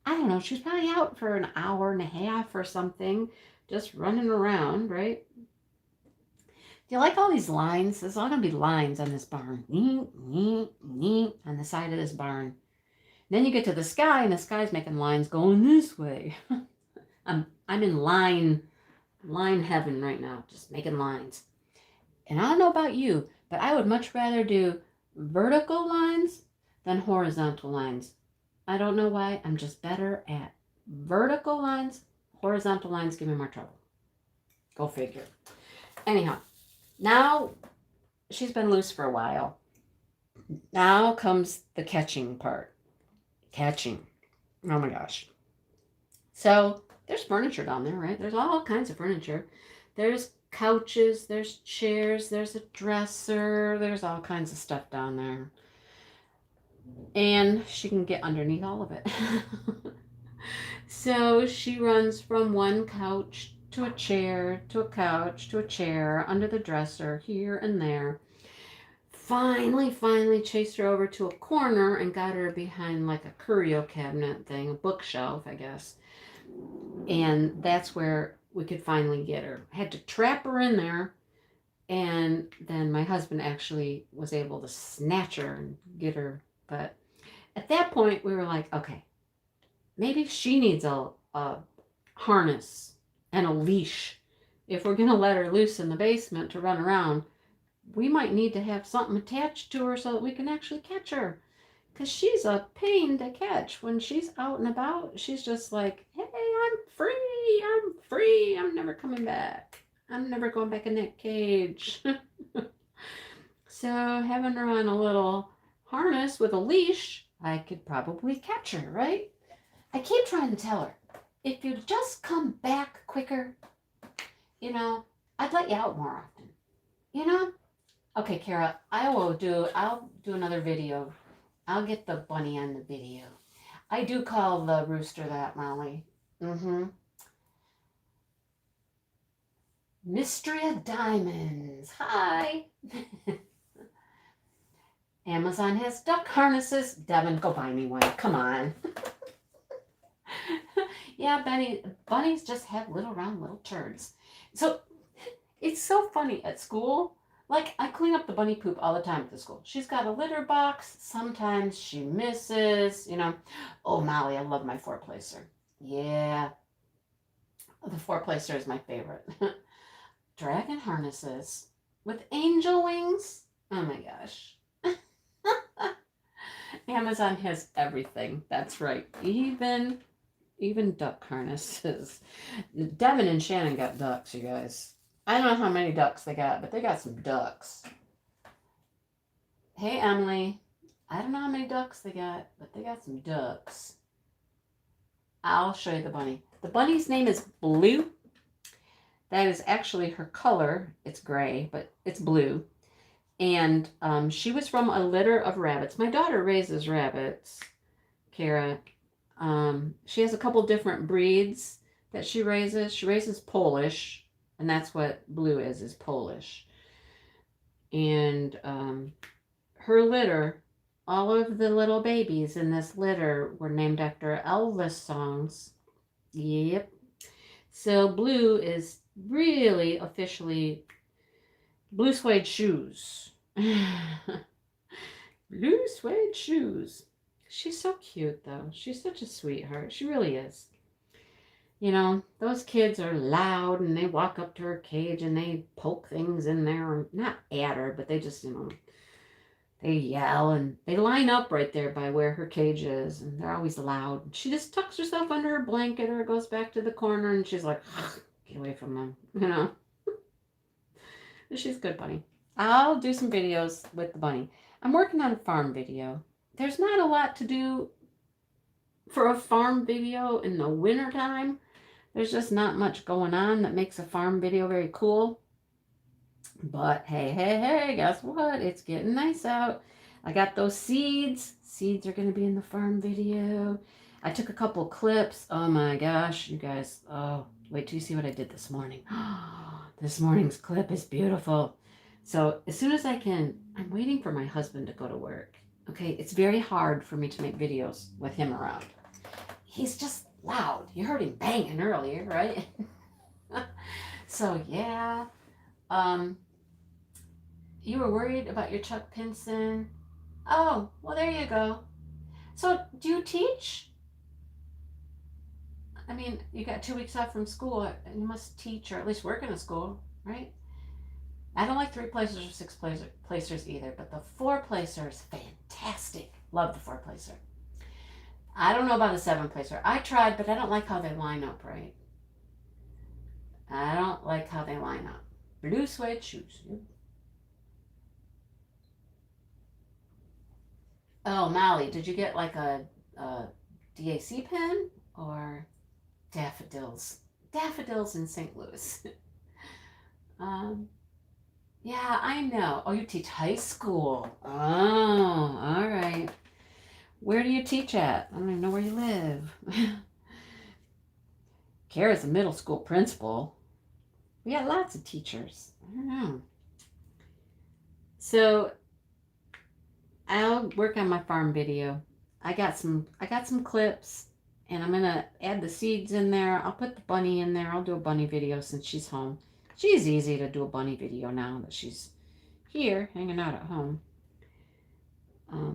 I don't know, she's probably out for an hour and a half or something, just running around, right? Do you like all these lines? There's all going to be lines on this barn. On the side of this barn. Then you get to the sky, and the sky's making lines going this way. I'm in line heaven right now, just making lines. And I don't know about you, but I would much rather do vertical lines than horizontal lines. I don't know why. I'm just better at vertical lines. Horizontal lines give me more trouble. Go figure. Anyhow, now she's been loose for a while. Now comes the catching part. Catching. Oh my gosh. So there's furniture down there, right? There's all kinds of furniture. There's couches, there's chairs, there's a dresser, there's all kinds of stuff down there. And she can get underneath all of it. So she runs from one couch to a chair, to a couch, to a chair, under the dresser, here and there. Finally chased her over to a corner and got her behind like a curio cabinet thing, a bookshelf, I guess. And that's where we could finally get her. Had to trap her in there. And then my husband actually was able to snatch her and get her. But at that point, we were like, okay, maybe she needs a harness and a leash. If we're going to let her loose in the basement to run around, we might need to have something attached to her so that we can actually catch her. Because she's a pain to catch. When she's out and about, she's just like, hey, I'm free. I'm never coming back. I'm never going back in that cage. So having her on a little harness with a leash, I could probably catch her, right? I keep trying to tell her, if you just come back quicker, I'd let you out more often, Okay, Kara, I'll do another video. I'll get the bunny on the video. I do call the rooster that, Molly. Mystery of Diamonds. Hi. Amazon has duck harnesses. Devin, go buy me one. Come on. Yeah, bunnies just have little round little turds. So it's so funny at school. Like, I clean up the bunny poop all the time at the school. She's got a litter box. Sometimes she misses, Oh, Molly, I love my four-placer. Yeah. The four-placer is my favorite. Dragon harnesses with angel wings. Oh, my gosh. Amazon has everything. That's right. Even duck harnesses. Devin and Shannon got ducks, you guys. I don't know how many ducks they got, but they got some ducks. Hey, Emily. I don't know how many ducks they got, but they got some ducks. I'll show you the bunny. The bunny's name is Blue. That is actually her color. It's gray, but it's blue. And she was from a litter of rabbits. My daughter raises rabbits, Kara. She has a couple different breeds that she raises. She raises Polish, and that's what Blue is Polish. And her litter, all of the little babies in this litter were named after Elvis songs. Yep. So Blue is really officially Blue Suede Shoes. Blue Suede Shoes. She's so cute, though. She's such a sweetheart. She really is. You know, those kids are loud and they walk up to her cage and they poke things in there. Not at her, but they just, they yell and they line up right there by where her cage is. And they're always loud. She just tucks herself under her blanket or goes back to the corner and she's like, get away from them, She's a good bunny. I'll do some videos with the bunny. I'm working on a farm video. There's not a lot to do for a farm video in the wintertime. There's just not much going on that makes a farm video very cool. But hey, guess what? It's getting nice out. I got those seeds. Seeds are going to be in the farm video. I took a couple clips. Oh my gosh, you guys. Oh, wait till you see what I did this morning. This morning's clip is beautiful. So as soon as I can, I'm waiting for my husband to go to work. Okay, it's very hard for me to make videos with him around. He's just loud. You heard him banging earlier, right? So yeah. You were worried about your Chuck Pinson. Oh, well there you go. So do you teach? I mean, you got 2 weeks off from school, and you must teach or at least work in a school, right? I don't like 3 placers or 6 placers either, but the 4 placer is fantastic. Love the 4 placer. I don't know about a 7 placer. I tried, but I don't like how they line up right. I don't like how they line up. Blue Suede Shoes. Oh, Molly, did you get like a DAC pen or daffodils? Daffodils in St. Louis. Yeah, I know. Oh, you teach high school. Oh, all right. Where do you teach at? I don't even know where you live. Kara's a middle school principal. We got lots of teachers. I don't know. So I'll work on my farm video. I got some clips, and I'm gonna add the seeds in there. I'll put the bunny in there. I'll do a bunny video since she's home. She's easy to do a bunny video now that she's here hanging out at home. I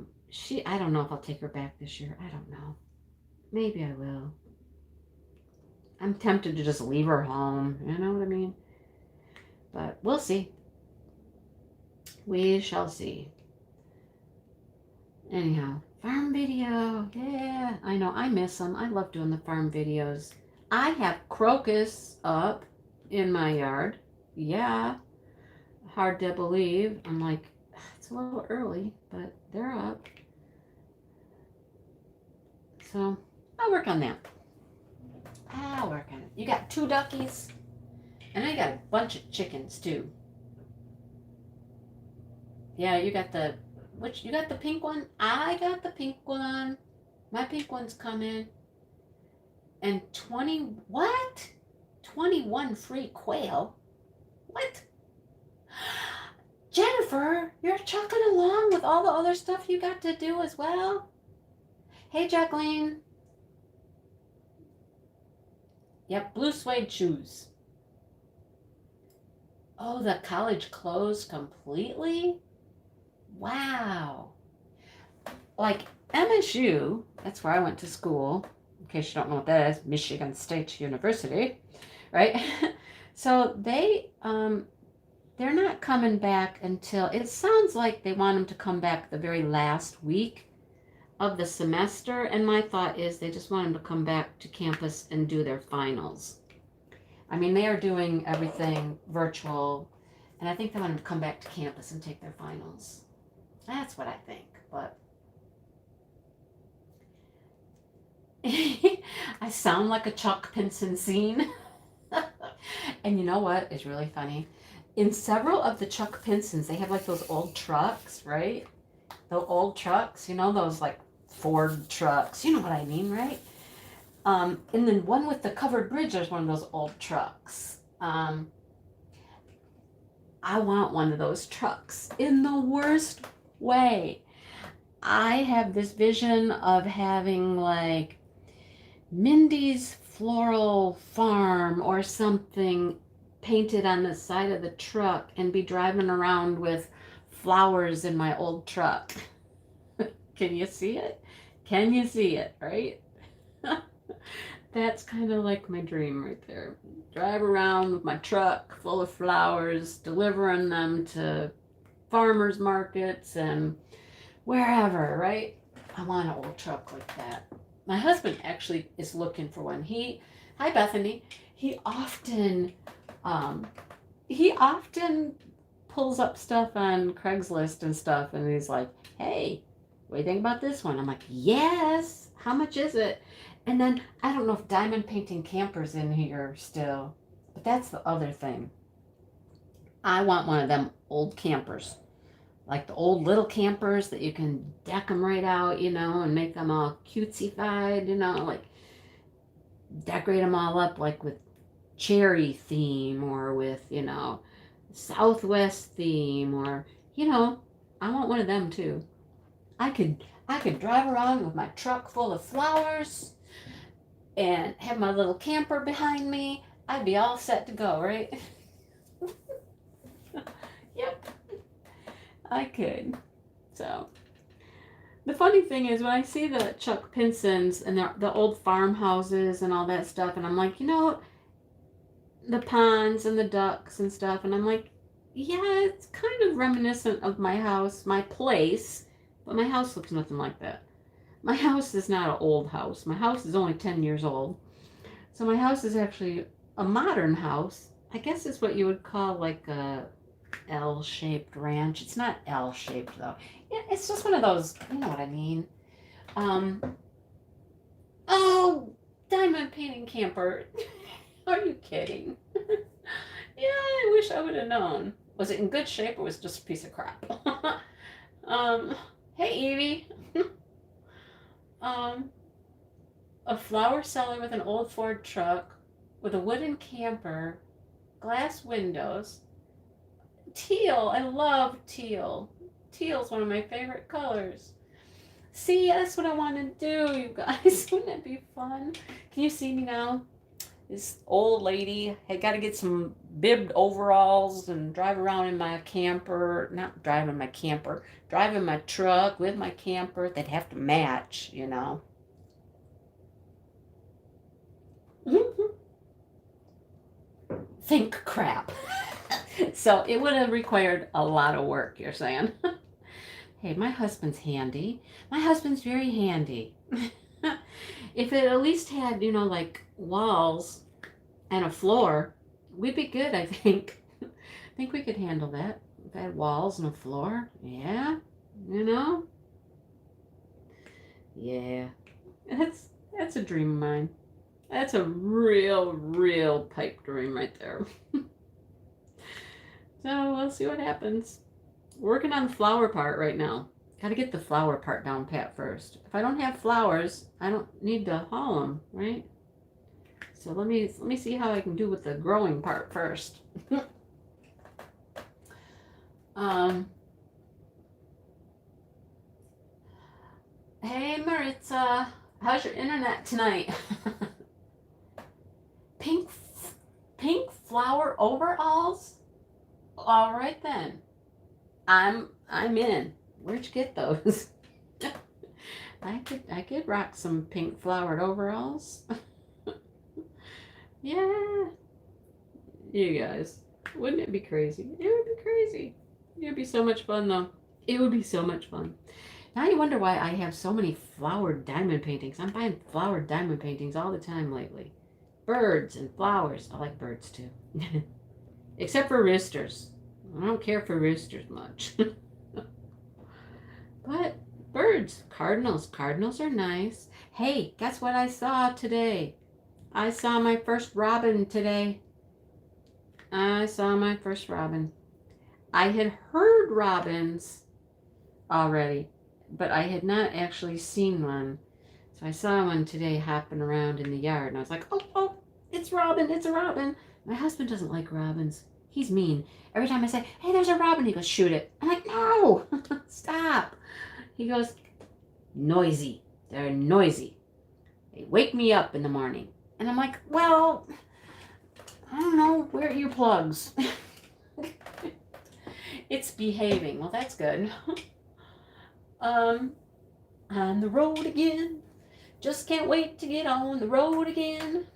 don't know if I'll take her back this year. I don't know. Maybe I will. I'm tempted to just leave her home. You know what I mean? But we'll see. We shall see. Anyhow, farm video. Yeah, I know. I miss them. I love doing the farm videos. I have crocus up in my yard. Yeah. Hard to believe. I'm like, it's a little early, but they're up. So I'll work on that. I'll work on it. You got 2 duckies, and I got a bunch of chickens too. Yeah, you got the pink one? I got the pink one. My pink one's coming. And 21 free quail? What? Jennifer, you're chugging along with all the other stuff you got to do as well? Hey, Jacqueline. Yep, blue suede shoes. Oh, the college closed completely? Wow. Like MSU, that's where I went to school. In case you don't know what that is, Michigan State University, right? So they're not coming back until, it sounds like they want them to come back the very last week of the semester, and my thought is they just want them to come back to campus and do their finals. I mean, they are doing everything virtual, and I think they want them to come back to campus and take their finals. That's what I think, but I sound like a Chuck Pinson scene. And you know what is really funny? In several of the Chuck Pinsons, they have like those old trucks, right? The old trucks, you know, those like Ford trucks. You know what I mean, right? And then one with the covered bridge, there's one of those old trucks. I want one of those trucks in the worst way. I have this vision of having like Mindy's Floral Farm or something painted on the side of the truck and be driving around with flowers in my old truck. Can you see it? Can you see it, right? That's kind of like my dream right there. Drive around with my truck full of flowers, delivering them to farmers markets and wherever, right? I want an old truck like that. My husband actually is looking for one. Hi Bethany. He often pulls up stuff on Craigslist and stuff, and he's like, "Hey, what do you think about this one?" I'm like, "Yes. How much is it?" And then I don't know if diamond painting campers in here still, but that's the other thing. I want one of them old campers, like the old little campers that you can deck them right out, you know, and make them all cutesy-fied, you know, like decorate them all up like with cherry theme or with, you know, Southwest theme or, you know, I want one of them too. I could drive around with my truck full of flowers and have my little camper behind me. I'd be all set to go, right? Yep, I could. So the funny thing is when I see the Chuck Pinsons and the old farmhouses and all that stuff, and I'm like, you know, the ponds and the ducks and stuff, and I'm like, yeah, it's kind of reminiscent of my house, my place, but my house looks nothing like that. My house is not an old house. My house is only 10 years old. So my house is actually a modern house. I guess it's what you would call like a L-shaped ranch. It's not L-shaped though. Yeah, it's just one of those, you know what I mean. Oh, diamond painting camper. Are you kidding? Yeah, I wish I would have known. Was it in good shape or was it just a piece of crap? Hey Evie. A flower cellar with an old Ford truck with a wooden camper, glass windows, teal. I love teal. Teal's one of my favorite colors. See, that's what I want to do, you guys. Wouldn't it be fun? Can you see me now? This old lady had got to get some bibbed overalls and drive around in my camper. Not driving my camper, driving my truck with my camper. They'd have to match, you know. Think crap. So it would have required a lot of work, you're saying. Hey, my husband's handy. My husband's very handy. If it at least had, you know, like walls and a floor, we'd be good, I think. I think we could handle that. If it had walls and a floor, yeah, you know. Yeah, that's a dream of mine. That's a real pipe dream right there. So we'll see what happens. Working on the flower part right now. Got to get the flower part down pat first. If I don't have flowers, I don't need to haul them, right? So let me see how I can do with the growing part first. Hey Maritza, how's your internet tonight? Pink flower overalls? All right then. I'm in. Where'd you get those? I could rock some pink flowered overalls. Yeah. You guys. Wouldn't it be crazy? It would be crazy. It would be so much fun though. It would be so much fun. Now you wonder why I have so many flowered diamond paintings. I'm buying flowered diamond paintings all the time lately. Birds and flowers. I like birds too. Except for roosters. I don't care for roosters much. But birds, cardinals. Cardinals are nice. Hey, guess what I saw today? I saw my first robin today. I saw my first robin. I had heard robins already, but I had not actually seen one. So I saw one today hopping around in the yard, and I was like, oh, it's Robin, it's a robin. My husband doesn't like robins. He's mean. Every time I say, hey, there's a robin, he goes, shoot it. I'm like, no, stop. He goes, noisy. They're noisy. They wake me up in the morning. And I'm like, well, I don't know, where are your plugs? It's behaving. Well, that's good. On the road again. Just can't wait to get on the road again.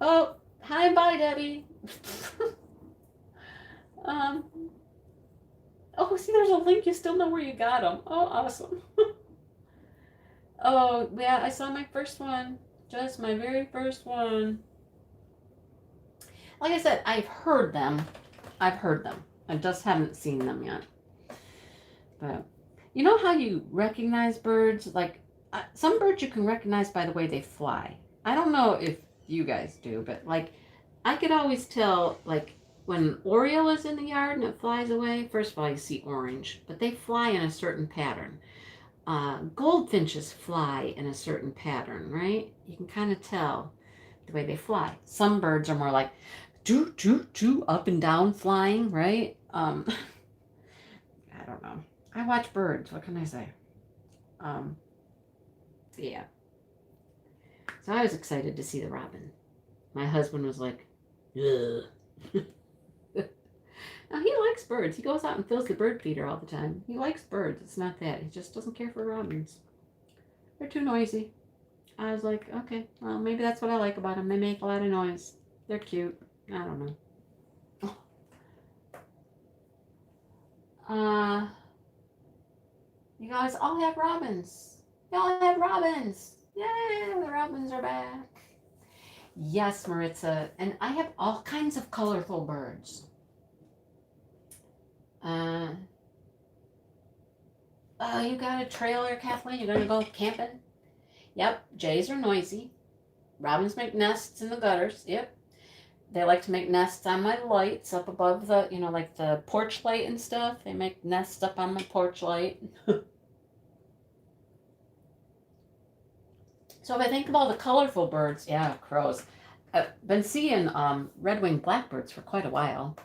Oh, hi and bye, Debbie. Oh, see, there's a link. You still know where you got them. Oh, awesome. Oh, yeah, I saw my first one. Just my very first one. Like I said, I've heard them. I just haven't seen them yet. But you know how you recognize birds? Like some birds you can recognize by the way they fly. I don't know if you guys do, but like I could always tell like when an oriole is in the yard and it flies away. First of all, you see orange, but they fly in a certain pattern. Goldfinches fly in a certain pattern, right? You can kind of tell the way they fly. Some birds are more like doo doo doo up and down flying, right? I don't know. I watch birds. What can I say? Yeah. So I was excited to see the robin. My husband was like, ugh. Now he likes birds. He goes out and fills the bird feeder all the time. He likes birds. It's not that. He just doesn't care for robins. They're too noisy. I was like, okay, well, maybe that's what I like about them. They make a lot of noise. They're cute. I don't know. You guys all have robins. Y'all have robins. Yay, the robins are back. Yes, Maritza. And I have all kinds of colorful birds. You got a trailer, Kathleen? You're going to go camping? Yep, jays are noisy. Robins make nests in the gutters. Yep. They like to make nests on my lights up above the, like the porch light and stuff. They make nests up on my porch light. So if I think of all the colorful birds, yeah, crows. I've been seeing red-winged blackbirds for quite a while.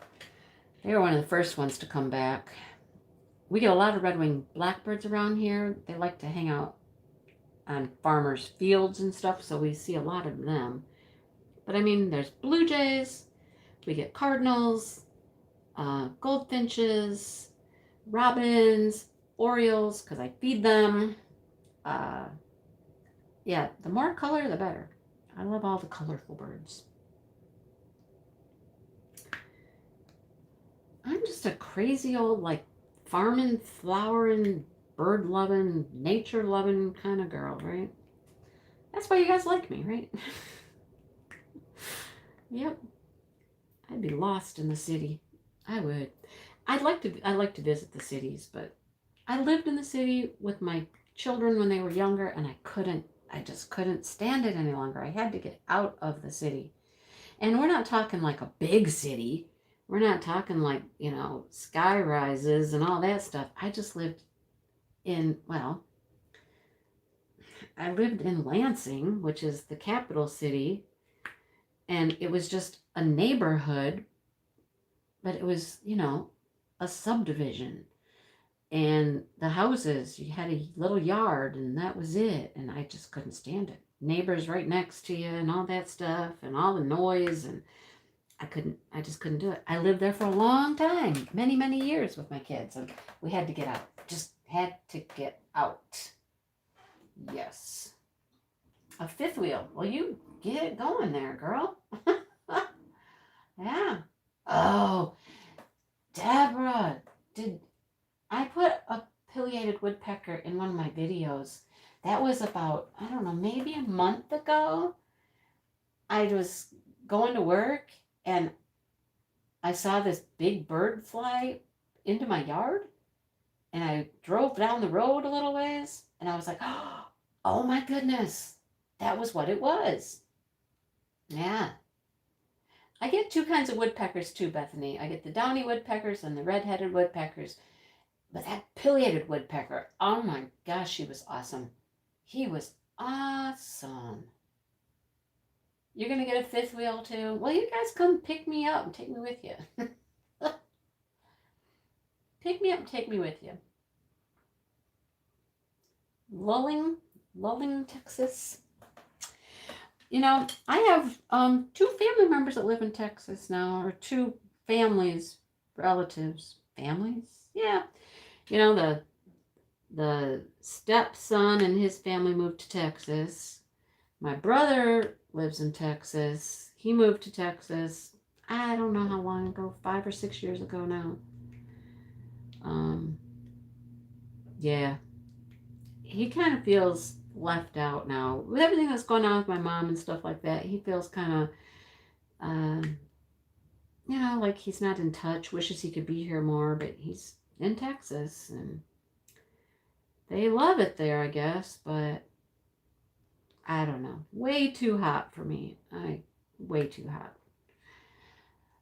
They were one of the first ones to come back. We get a lot of red-winged blackbirds around here. They like to hang out on farmers' fields and stuff, so we see a lot of them. But I mean, there's blue jays, we get cardinals, goldfinches, robins, orioles, because I feed them. Yeah, the more color, the better. I love all the colorful birds. I'm just a crazy old, like, farming, flowering, bird-loving, nature-loving kind of girl, right? That's why you guys like me, right? Yep. I'd be lost in the city. I would. I like to visit the cities, but I lived in the city with my children when they were younger, and I just couldn't stand it any longer. I had to get out of the city. And we're not talking like a big city. We're not talking like, sky rises and all that stuff. I just lived I lived in Lansing, which is the capital city, and it was just a neighborhood, but it was, a subdivision. And the houses, you had a little yard, and that was it. And I just couldn't stand it. Neighbors right next to you and all that stuff and all the noise. And I just couldn't do it. I lived there for a long time, many, many years with my kids. And we had to get out. Just had to get out. Yes. A fifth wheel. Well, you get it going there, girl. Yeah. Oh, Deborah, did I put a pileated woodpecker in one of my videos. That was about, I don't know, maybe a month ago. I was going to work and I saw this big bird fly into my yard, and I drove down the road a little ways and I was like, oh my goodness, that was what it was. Yeah. I get two kinds of woodpeckers too, Bethany. I get the downy woodpeckers and the red-headed woodpeckers. But that pileated woodpecker, oh my gosh, he was awesome. He was awesome. You're going to get a fifth wheel too? Well, you guys come pick me up and take me with you. Pick me up and take me with you. Lulling, Texas. You know, I have two family members that live in Texas now, or two families, relatives, families. Yeah, you know, the stepson and his family moved to Texas. My brother lives in Texas. He moved to Texas. I don't know how long ago, 5 or 6 years ago now. Yeah, he kind of feels left out now with everything that's going on with my mom and stuff like that. He feels kind of, you know, like he's not in touch. Wishes he could be here more, but he's in Texas and they love it there, I guess. But I don't know. Way too hot for me. Way too hot.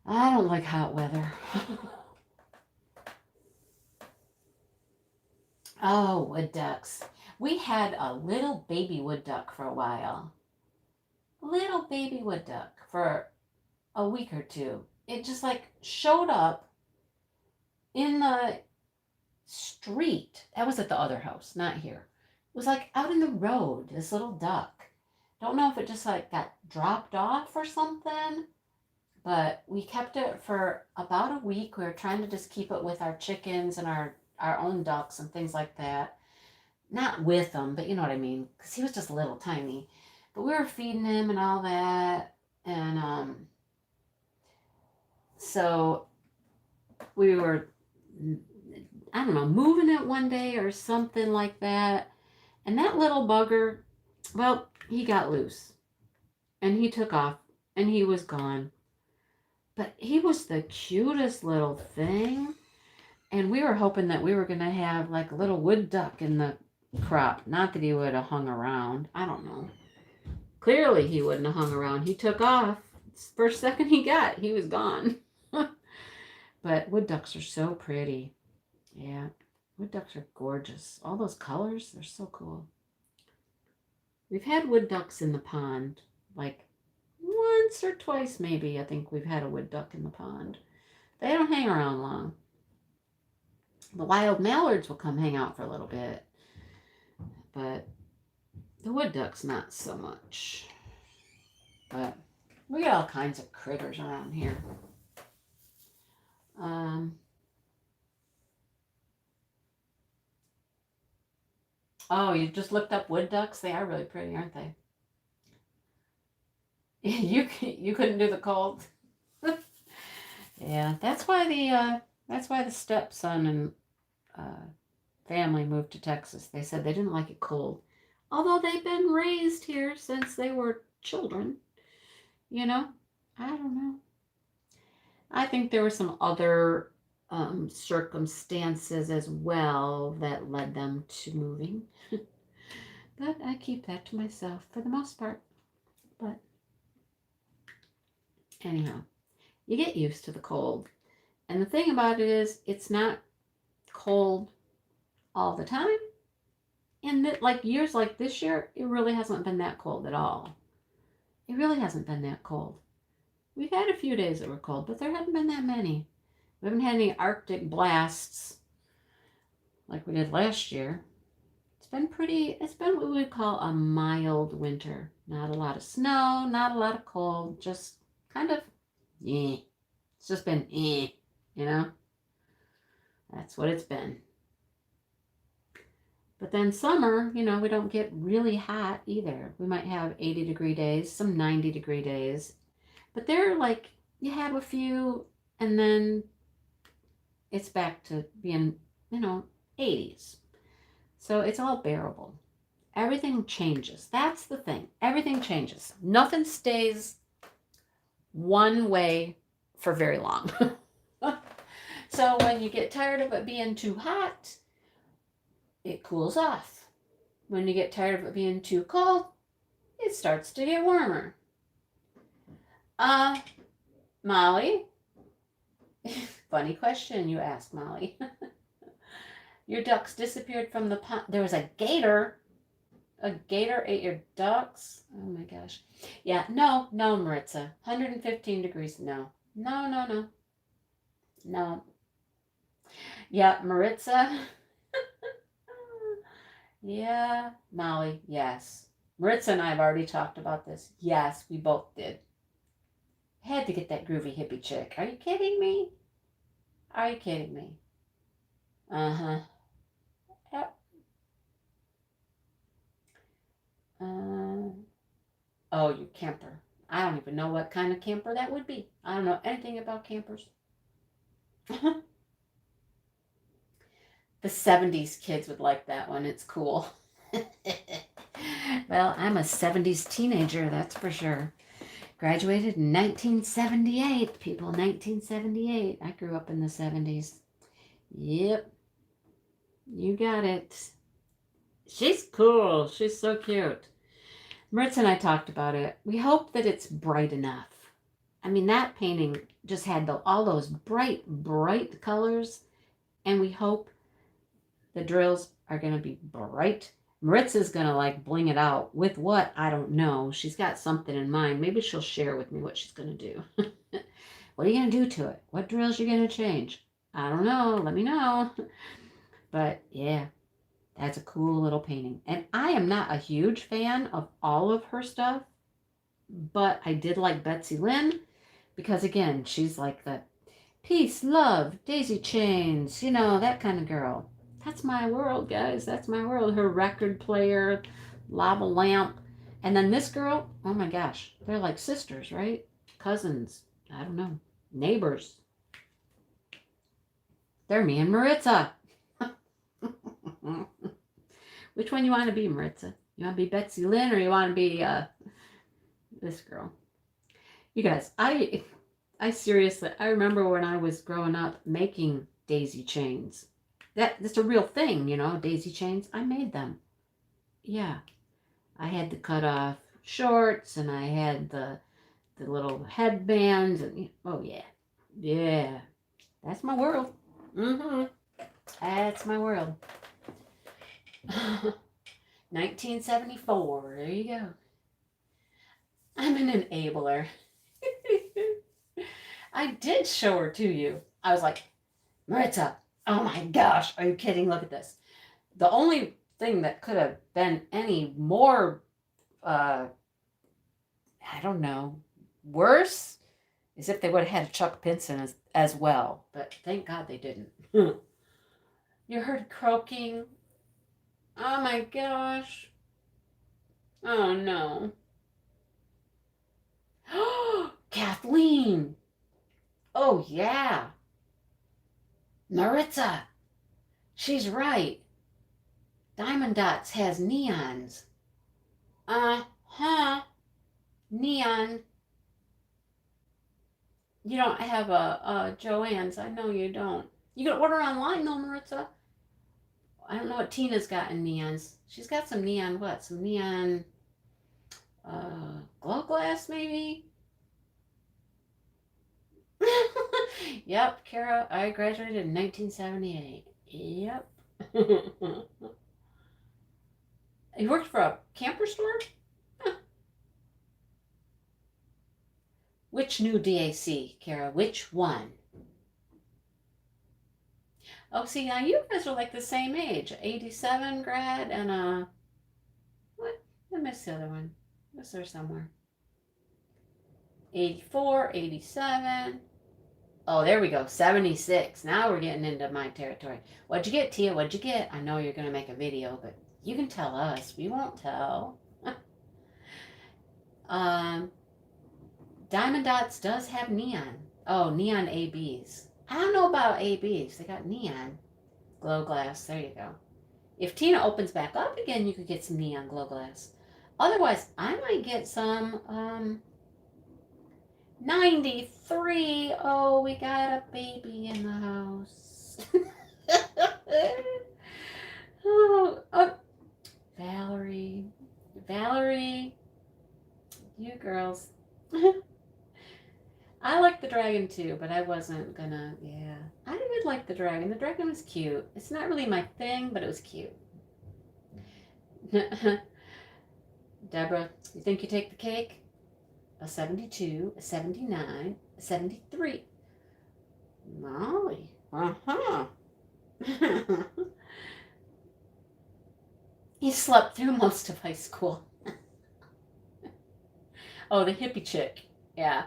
I don't like hot weather. Oh, wood ducks. We had a little baby wood duck for a while. Little baby wood duck for a week or two. It just like showed up in the street. That was at the other house, not here. It was like out in the road, this little duck. Don't know if it just like got dropped off or something, but we kept it for about a week. We were trying to just keep it with our chickens and our own ducks and things like that. Not with them, but you know what I mean, because he was just a little tiny. But we were feeding him and all that, and so we were, I don't know, moving it one day or something like that. And that little bugger, well, he got loose and he took off and he was gone. But he was the cutest little thing. And we were hoping that we were going to have like a little wood duck in the crop. Not that he would have hung around. I don't know. Clearly he wouldn't have hung around. He took off. First second he got, he was gone. But wood ducks are so pretty. Yeah, wood ducks are gorgeous. All those colors, they're so cool. We've had wood ducks in the pond, like once or twice maybe. I think we've had a wood duck in the pond. They don't hang around long. The wild mallards will come hang out for a little bit, but the wood ducks not so much. But we got all kinds of critters around here. Oh, you just looked up wood ducks? They are really pretty, aren't they? You couldn't do the cold. Yeah, that's why the stepson and family moved to Texas. They said they didn't like it cold, although they've been raised here since they were children. You know, I don't know. I think there were some other circumstances as well that led them to moving. But I keep that to myself for the most part. But anyhow, you get used to the cold. And the thing about it is, it's not cold all the time. And like years like this year, it really hasn't been that cold at all. It really hasn't been that cold. We've had a few days that were cold, but there haven't been that many. We haven't had any Arctic blasts like we did last year. It's been what we would call a mild winter. Not a lot of snow, not a lot of cold, just kind of, It's just been, you know? That's what it's been. But then summer, we don't get really hot either. We might have 80-degree days, some 90-degree days. But they're like, you have a few, and then it's back to being, 80s. So it's all bearable. Everything changes. That's the thing. Everything changes. Nothing stays one way for very long. So when you get tired of it being too hot, it cools off. When you get tired of it being too cold, it starts to get warmer. Molly, funny question you asked, Molly. Your ducks disappeared from the pond. There was a gator. A gator ate your ducks? Oh my gosh. Yeah, no, Maritza. 115 degrees. No. No. Yeah, Maritza. Yeah, Molly, yes. Maritza and I have already talked about this. Yes, we both did. Had to get that groovy hippie chick. Are you kidding me? Are you kidding me? Uh-huh. Yep. Oh, you camper. I don't even know what kind of camper that would be. I don't know anything about campers. The 70s kids would like that one. It's cool. Well, I'm a 70s teenager, that's for sure. Graduated in 1978, people. 1978. I grew up in the 70s. Yep. You got it. She's cool. She's so cute. Maritza and I talked about it. We hope that it's bright enough. I mean, that painting just had all those bright, bright colors. And we hope the drills are going to be bright. Maritza's going to like bling it out with what? I don't know. She's got something in mind. Maybe she'll share with me what she's going to do. What are you going to do to it? What drills are you going to change? I don't know. Let me know. But yeah, that's a cool little painting. And I am not a huge fan of all of her stuff, but I did like Betsy Lynn because, again, she's like the peace, love, daisy chains, that kind of girl. That's my world, guys. That's my world. Her record player, lava lamp. And then this girl, oh my gosh, they're like sisters, right? Cousins. I don't know. Neighbors. They're me and Maritza. Which one you want to be, Maritza? You want to be Betsy Lynn or you want to be this girl? You guys, I seriously, I remember when I was growing up making daisy chains. That's a real thing, daisy chains. I made them. Yeah. I had the cut off shorts and I had the little headbands and oh yeah. Yeah. That's my world. Mm-hmm. That's my world. 1974. There you go. I'm an enabler. I did show her to you. I was like, Maritza, oh my gosh, are you kidding? Look at this. The only thing that could have been any more, I don't know, worse is if they would have had Chuck Pinson as well. But thank God they didn't. You heard croaking. Oh my gosh. Oh no. Kathleen. Oh yeah. Maritza. She's right. Diamond Dots has neons. Uh-huh. Neon. You don't have a Joann's. I know you don't. You can order online though, Maritza. I don't know what Tina's got in neons. She's got some neon what? Some neon glow glass maybe? Yep, Kara, I graduated in 1978. Yep. You worked for a camper store? Huh. Which new DAC, Kara? Which one? Oh, see, now you guys are like the same age. 87 grad and what? I missed the other one. Was there somewhere? 84, 87. Oh, there we go. 76. Now we're getting into my territory. What'd you get, Tia? What'd you get? I know you're going to make a video, but you can tell us. We won't tell. Diamond Dots does have neon. Oh, neon ABs. I don't know about ABs. They got neon. Glow glass. There you go. If Tina opens back up again, you could get some neon glow glass. Otherwise, I might get some 93. Oh, we got a baby in the house. oh, Valerie. Valerie, you girls. I like the dragon too, but I wasn't gonna, yeah. I did like the dragon. The dragon was cute. It's not really my thing, but it was cute. Deborah, you think you take the cake? A 72, a 79, a 73. Molly, uh-huh. He slept through most of high school. Oh, the hippie chick. Yeah.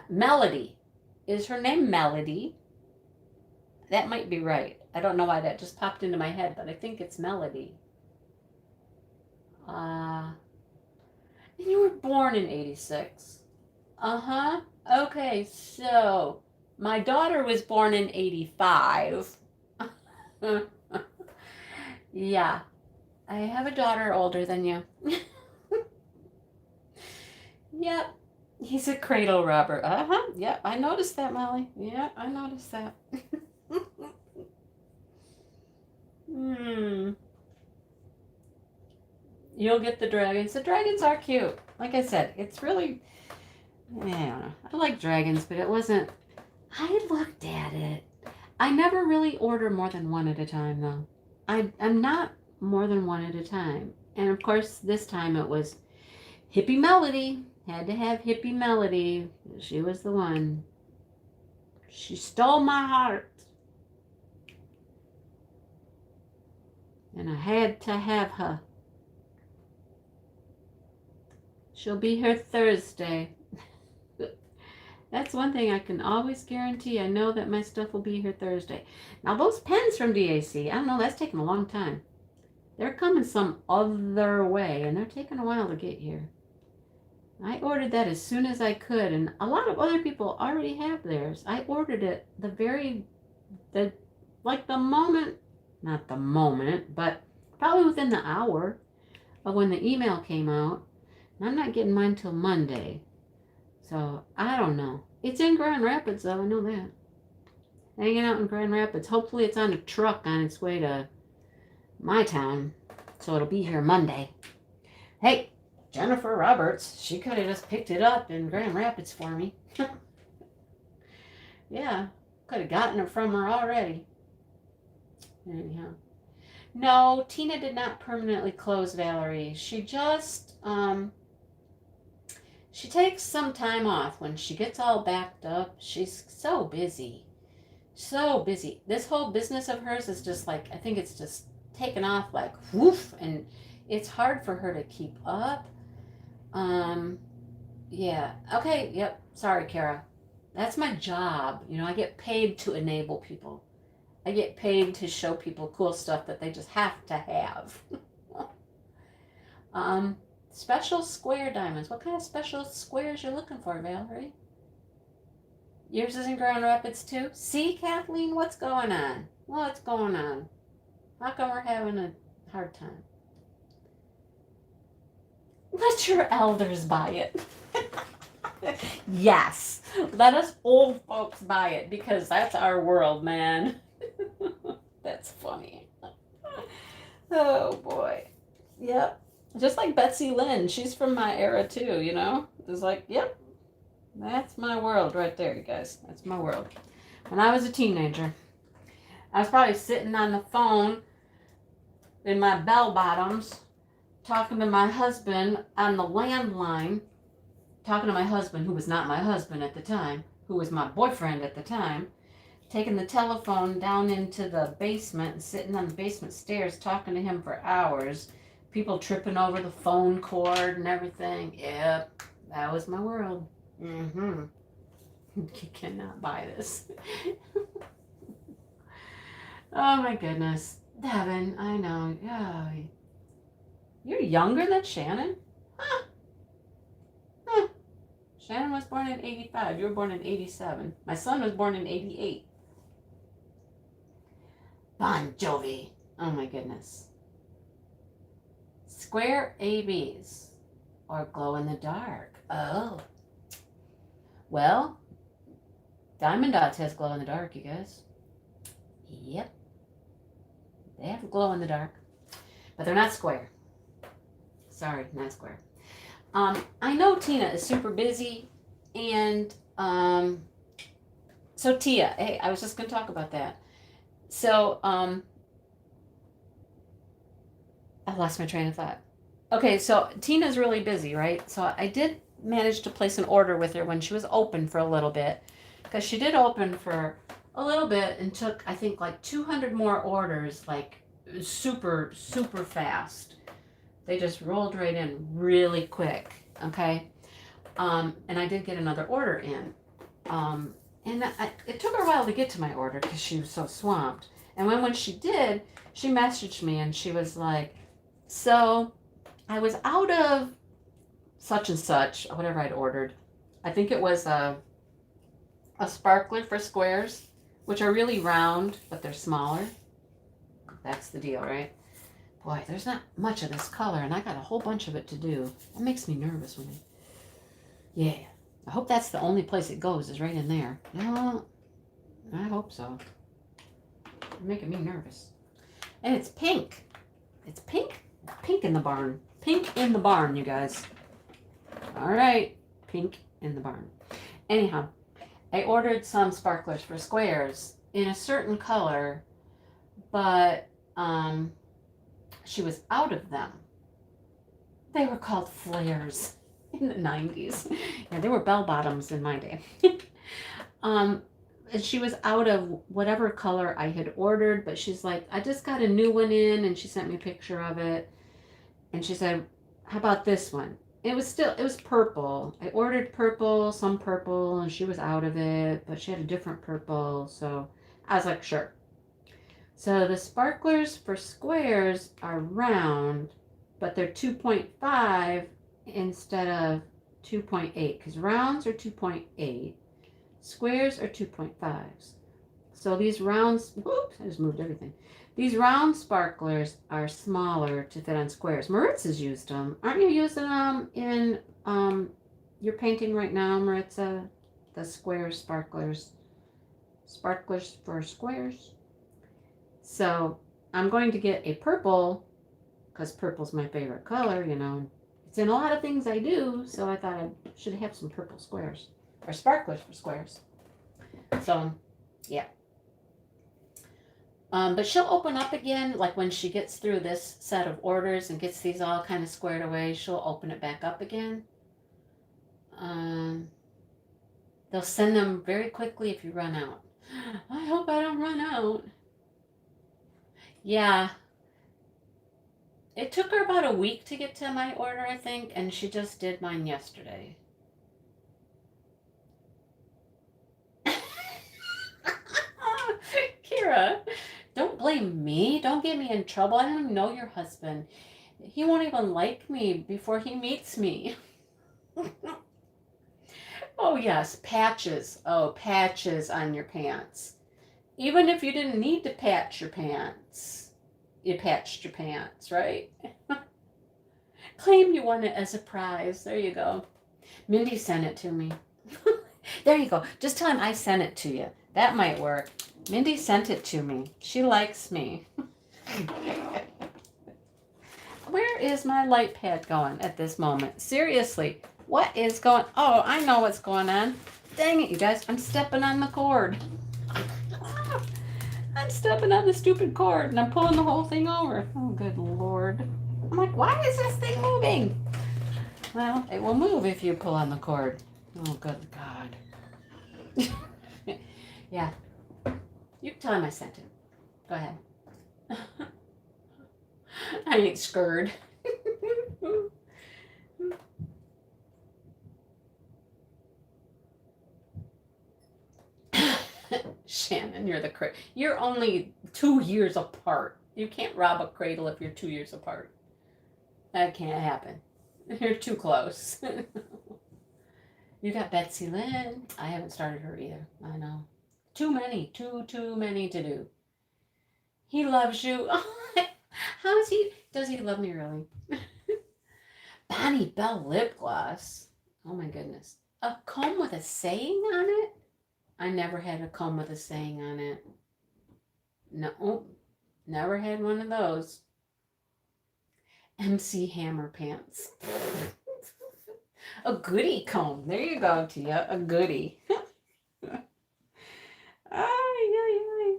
Melody. Is her name Melody? That might be right. I don't know why that just popped into my head, but I think it's Melody. And you were born in 86. Uh-huh. Okay, so my daughter was born in 85. Yeah. I have a daughter older than you. Yep. He's a cradle robber. Uh-huh. Yep, I noticed that, Molly. Yep, I noticed that. You'll get the dragons. The dragons are cute. Like I said, it's really, I don't know. I like dragons, but it wasn't, I looked at it. I never really order more than one at a time, though. I'm not more than one at a time. And of course, this time it was Hippie Melody. Had to have Hippie Melody. She was the one. She stole my heart. And I had to have her. She'll be here Thursday. That's one thing I can always guarantee. I know that my stuff will be here Thursday. Now, those pens from DAC, I don't know, that's taking a long time. They're coming some other way, and they're taking a while to get here. I ordered that as soon as I could, and a lot of other people already have theirs. I ordered it the moment, not the moment, but probably within the hour of when the email came out. And I'm not getting mine till Monday. So, I don't know. It's in Grand Rapids, though. I know that. Hanging out in Grand Rapids. Hopefully it's on a truck on its way to my town. So it'll be here Monday. Hey, Jennifer Roberts. She could have just picked it up in Grand Rapids for me. Yeah. Could have gotten it from her already. Anyhow. No, Tina did not permanently close Valerie. She just, she takes some time off when she gets all backed up. She's so busy. So busy. This whole business of hers is just like, I think it's just taken off like woof, and it's hard for her to keep up. Yeah. Okay, yep. Sorry, Kara. That's my job. You know, I get paid to enable people. I get paid to show people cool stuff that they just have to have. Special square diamonds. What kind of special squares you looking for, Valerie? Yours is in Grand Rapids too? See, Kathleen, what's going on? What's going on? How come we're having a hard time? Let your elders buy it. Yes. Let us old folks buy it, because that's our world, man. That's funny. Oh, boy. Yep. Just like Betsy Lynn. She's from my era, too, you know? It's like, yep. That's my world right there, you guys. That's my world. When I was a teenager, I was probably sitting on the phone in my bell bottoms, talking to my husband on the landline, talking to my husband, who was not my husband at the time, who was my boyfriend at the time, taking the telephone down into the basement and sitting on the basement stairs talking to him for hours, people tripping over the phone cord and everything. Yep, that was my world. Mm-hmm. You cannot buy this. Oh my goodness. Devin, I know. Oh, you're younger than Shannon? Huh. Huh. Shannon was born in 85. You were born in 87. My son was born in 88. Bon Jovi. Oh my goodness. Square ABs or glow in the dark. Oh. Well, Diamond Dots has glow in the dark, you guys. Yep. They have glow in the dark. But they're not square. Sorry, not square. I know Tina is super busy, and so Tia, hey, I was just going to talk about that. So I lost my train of thought. Okay, so Tina's really busy, right? So I did manage to place an order with her when she was open for a little bit, because she did open for a little bit and took, I think, like 200 more orders, like super, super fast. They just rolled right in really quick, okay? And I did get another order in. It took her a while to get to my order because she was so swamped. And when she did, she messaged me and she was like, so I was out of such and such, whatever I'd ordered. I think it was a sparkler for squares, which are really round, but they're smaller. That's the deal, right? Boy, there's not much of this color, and I got a whole bunch of it to do. That makes me nervous when yeah. I hope that's the only place it goes, is right in there. No, I hope so. You're making me nervous. And it's pink. It's pink. Pink in the barn. Pink in the barn, you guys. All right. Pink in the barn. Anyhow, I ordered some sparklers for squares in a certain color, but she was out of them. They were called flares in the 90s. Yeah, they were bell bottoms in my day. And she was out of whatever color I had ordered, but she's like, I just got a new one in, and she sent me a picture of it. And she said, how about this one? It was purple. I ordered purple, and she was out of it, but she had a different purple. So I was like, sure. So the sparklers for squares are round, but they're 2.5 instead of 2.8, because rounds are 2.8, squares are 2.5s. So these rounds, whoops, I just moved everything. These round sparklers are smaller to fit on squares. Maritza's used them. Aren't you using them in your painting right now, Maritza? The square sparklers. Sparklers for squares. So I'm going to get a purple, because purple's my favorite color, you know. It's in a lot of things I do, so I thought I should have some purple squares. Or sparklers for squares. So, yeah. But she'll open up again, like when she gets through this set of orders and gets these all kind of squared away, she'll open it back up again. They'll send them very quickly if you run out. I hope I don't run out. Yeah. It took her about a week to get to my order, I think, and she just did mine yesterday. Kira, don't blame me. Don't get me in trouble. I don't even know your husband. He won't even like me before he meets me. Oh, yes, patches. Oh, patches on your pants. Even if you didn't need to patch your pants, you patched your pants, right? Claim you won it as a prize. There you go. Mindy sent it to me. There you go. Just tell him I sent it to you. That might work. Mindy sent it to me. She likes me. Where is my light pad going at this moment? Seriously, what is going? Oh, I know what's going on. Dang it, you guys. I'm stepping on the cord. I'm stepping on the stupid cord and I'm pulling the whole thing over. Oh, good Lord. I'm like, why is this thing moving? Well, it will move if you pull on the cord. Oh, good God. Yeah. You can tell him I sent it. Go ahead. I ain't scared. Shannon, you're only 2 years apart. You can't rob a cradle if you're 2 years apart. That can't happen. You're too close. You got Betsy Lynn. I haven't started her either. I know. Too many to do. He loves you. Does he love me really? Bonnie Bell lip gloss. Oh my goodness. A comb with a saying on it? I never had a comb with a saying on it. No, never had one of those. MC Hammer pants. A goodie comb. There you go, Tia. A goodie. Ay, ay, ay.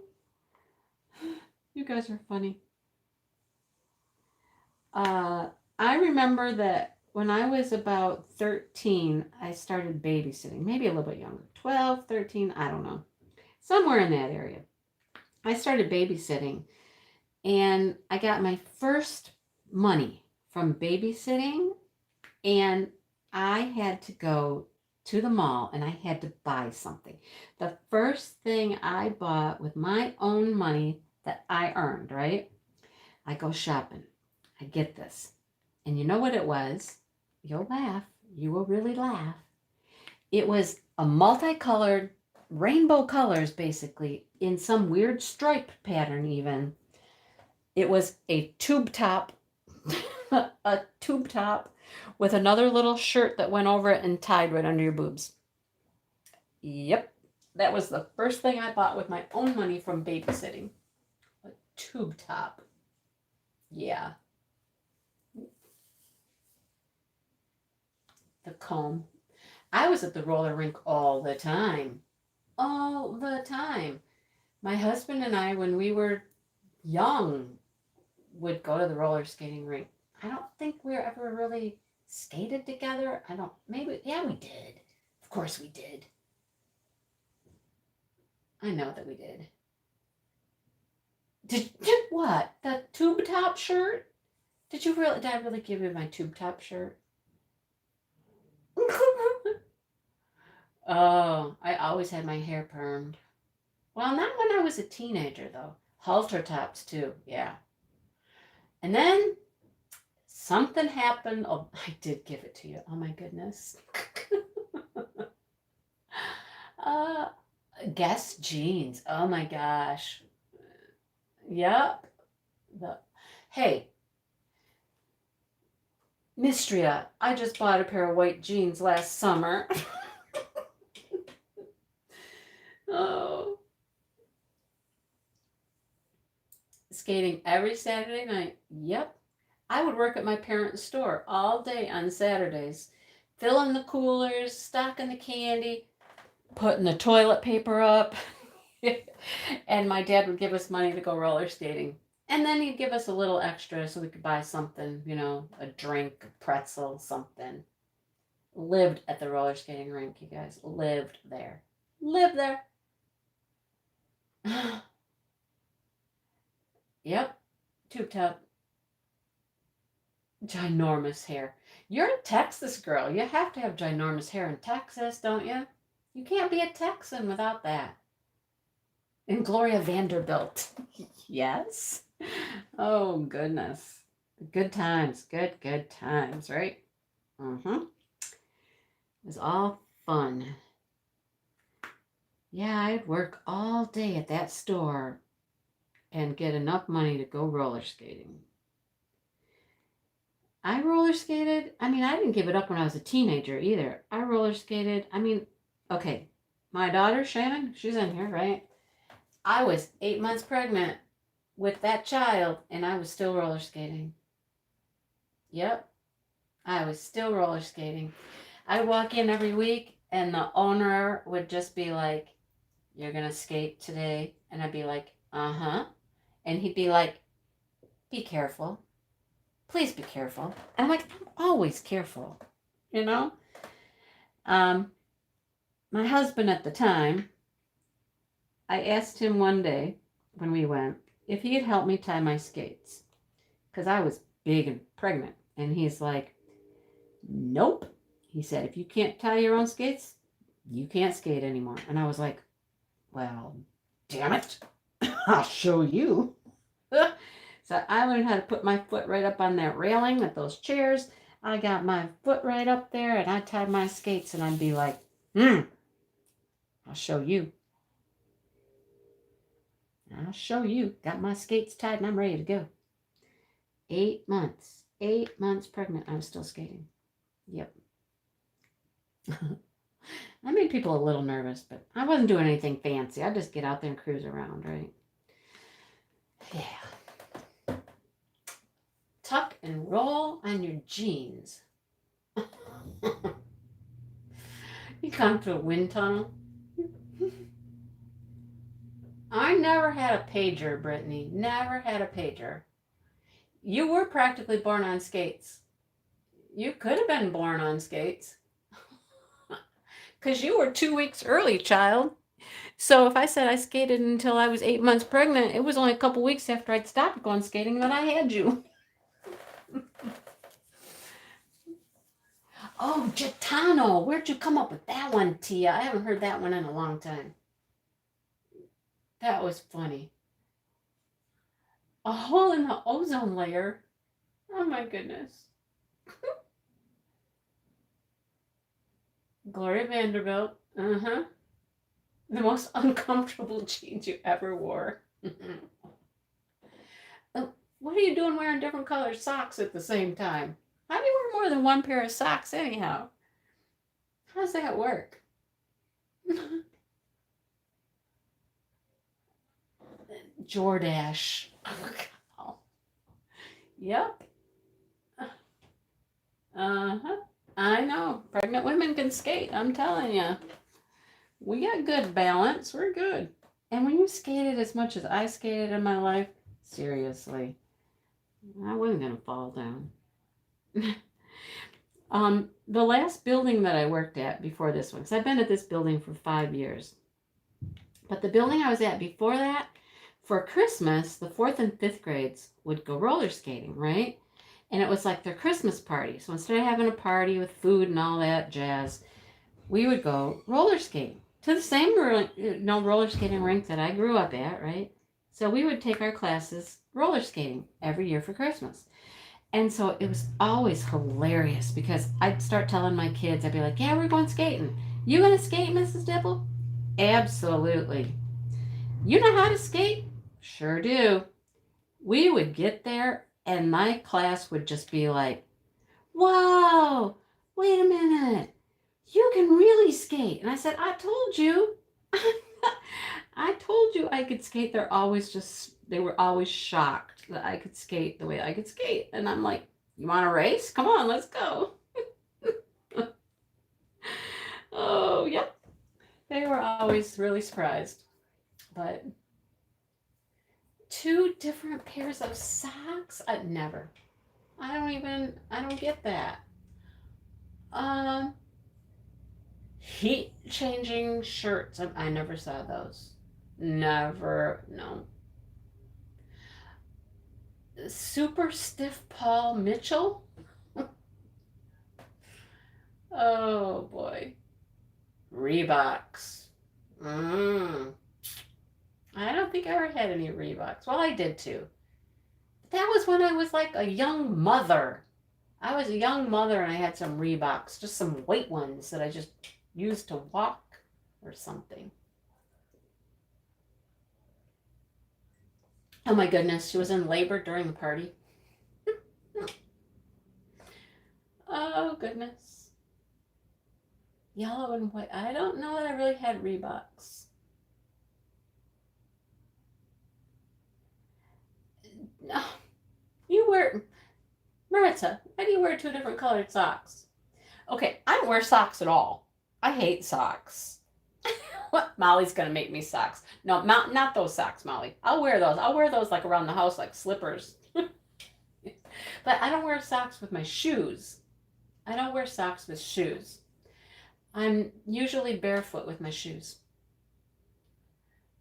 You guys are funny. I remember that when I was about 13, I started babysitting. Maybe a little bit younger. 12, 13, I don't know. Somewhere in that area. I started babysitting. And I got my first money from babysitting. And I had to go to the mall and I had to buy something. The first thing I bought with my own money that I earned, right? I go shopping. I get this. And you know what it was? You'll laugh. You will really laugh. It was a multicolored, rainbow colors basically, in some weird stripe pattern even. It was a tube top. A tube top with another little shirt that went over it and tied right under your boobs. Yep. That was the first thing I bought with my own money from babysitting. A tube top. Yeah. The comb. I was at the roller rink all the time. All the time. My husband and I, when we were young, would go to the roller skating rink. I don't think we ever really skated together. Maybe, yeah, we did. Of course we did. I know that we did. Did what? The tube top shirt? Did I really give you my tube top shirt? Oh, I always had my hair permed. Well, not when I was a teenager, though. Halter tops, too, yeah. And then something happened. Oh, I did give it to you. Oh, my goodness. Guess jeans. Oh, my gosh. Yep. Hey, Mistria, I just bought a pair of white jeans last summer. Oh. Skating every Saturday night. Yep. I would work at my parents' store all day on Saturdays, filling the coolers, stocking the candy, putting the toilet paper up. And my dad would give us money to go roller skating. And then he'd give us a little extra so we could buy something, a drink, a pretzel, something. Lived at the roller skating rink, you guys. Lived there. Lived there. Yep. Tube top. Ginormous hair. You're a Texas girl. You have to have ginormous hair in Texas, don't you? You can't be a Texan without that. And Gloria Vanderbilt. Yes. Oh, goodness. Good times. Good times, right? Mm-hmm. It was all fun. Yeah, I'd work all day at that store and get enough money to go roller skating. I roller skated. I didn't give it up when I was a teenager either. I roller skated. Okay, my daughter, Shannon, she's in here, right? I was 8 months pregnant with that child, and I was still roller skating. Yep, I was still roller skating. I'd walk in every week, and the owner would just be like, "You're going to skate today?" And I'd be like, "Uh-huh." And he'd be like, "Be careful. Please be careful." And I'm like, "I'm always careful, you know?" My husband at the time, I asked him one day when we went if he'd help me tie my skates because I was big and pregnant. And he's like, "Nope." He said, "If you can't tie your own skates, you can't skate anymore." And I was like, "Well, damn it. I'll show you." So I learned how to put my foot right up on that railing at those chairs. I got my foot right up there and I tied my skates and I'd be like, I'll show you. I'll show you. Got my skates tied and I'm ready to go. 8 months. 8 months pregnant, I was still skating. Yep. I made people a little nervous, but I wasn't doing anything fancy. I'd just get out there and cruise around, right? Yeah. Tuck and roll on your jeans. You come to a wind tunnel. I never had a pager, Brittany. Never had a pager. You were practically born on skates. You could have been born on skates. Because you were 2 weeks early, child. So if I said I skated until I was 8 months pregnant, it was only a couple weeks after I'd stopped going skating that I had you. Oh, Gitano. Where'd you come up with that one, Tia? I haven't heard that one in a long time. That was funny. A hole in the ozone layer? Oh my goodness. Gloria Vanderbilt. Uh-huh. The most uncomfortable jeans you ever wore. What are you doing wearing different colored socks at the same time? How do you wear more than one pair of socks anyhow? How does that work? Jordache. Oh. Yep. Uh-huh. I know. Pregnant women can skate, I'm telling you. We got good balance. We're good. And when you skated as much as I skated in my life, seriously, I wasn't going to fall down. The last building that I worked at before this one, because I've been at this building for 5 years, but the building I was at before that, for Christmas, the 4th and 5th grades would go roller skating, right? And it was like their Christmas party. So instead of having a party with food and all that jazz, we would go roller skating to the same roller skating rink that I grew up at, right? So we would take our classes roller skating every year for Christmas. And so it was always hilarious because I'd start telling my kids, I'd be like, yeah, we're going skating. You going to skate, Mrs. Dibble? Absolutely. You know how to skate? Sure do. We would get there and my class would just be like, whoa, wait a minute. You can really skate. And I said, I told you. I told you I could skate. They were always shocked that I could skate the way I could skate. And I'm like, you want to race? Come on, let's go. Oh, yep. They were always really surprised. But 2 different pairs of socks? Never. I don't get that. Heat changing shirts. I never saw those. Never, no. Super stiff Paul Mitchell? Oh boy. Reeboks. I don't think I ever had any Reeboks. Well, I did too. That was when I was like a young mother. I was a young mother and I had some Reeboks, just some white ones that I just used to walk or something. Oh my goodness, she was in labor during the party. Oh goodness. Yellow and white. I don't know that I really had Reeboks. No. You wear, Maritza, why do you wear 2 different colored socks? Okay, I don't wear socks at all. I hate socks. Molly's gonna make me socks. No, not those socks, Molly. I'll wear those. I'll wear those like around the house like slippers. But I don't wear socks with my shoes. I don't wear socks with shoes. I'm usually barefoot with my shoes.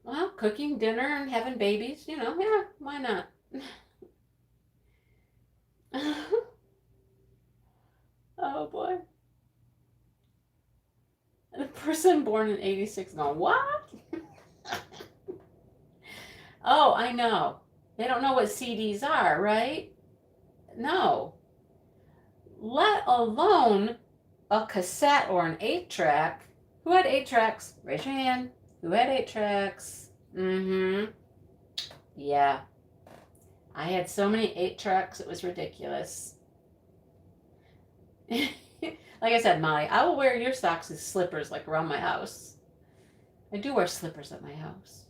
Well, cooking dinner and having babies, yeah, why not? Oh boy. The person born in 86 going, what? Oh, I know. They don't know what CDs are, right? No. Let alone a cassette or an 8-track. Who had 8 tracks? Raise your hand. Who had 8 tracks? Mm-hmm. Yeah. I had so many 8 tracks, it was ridiculous. Like I said, Molly, I will wear your socks as slippers like around my house. I do wear slippers at my house.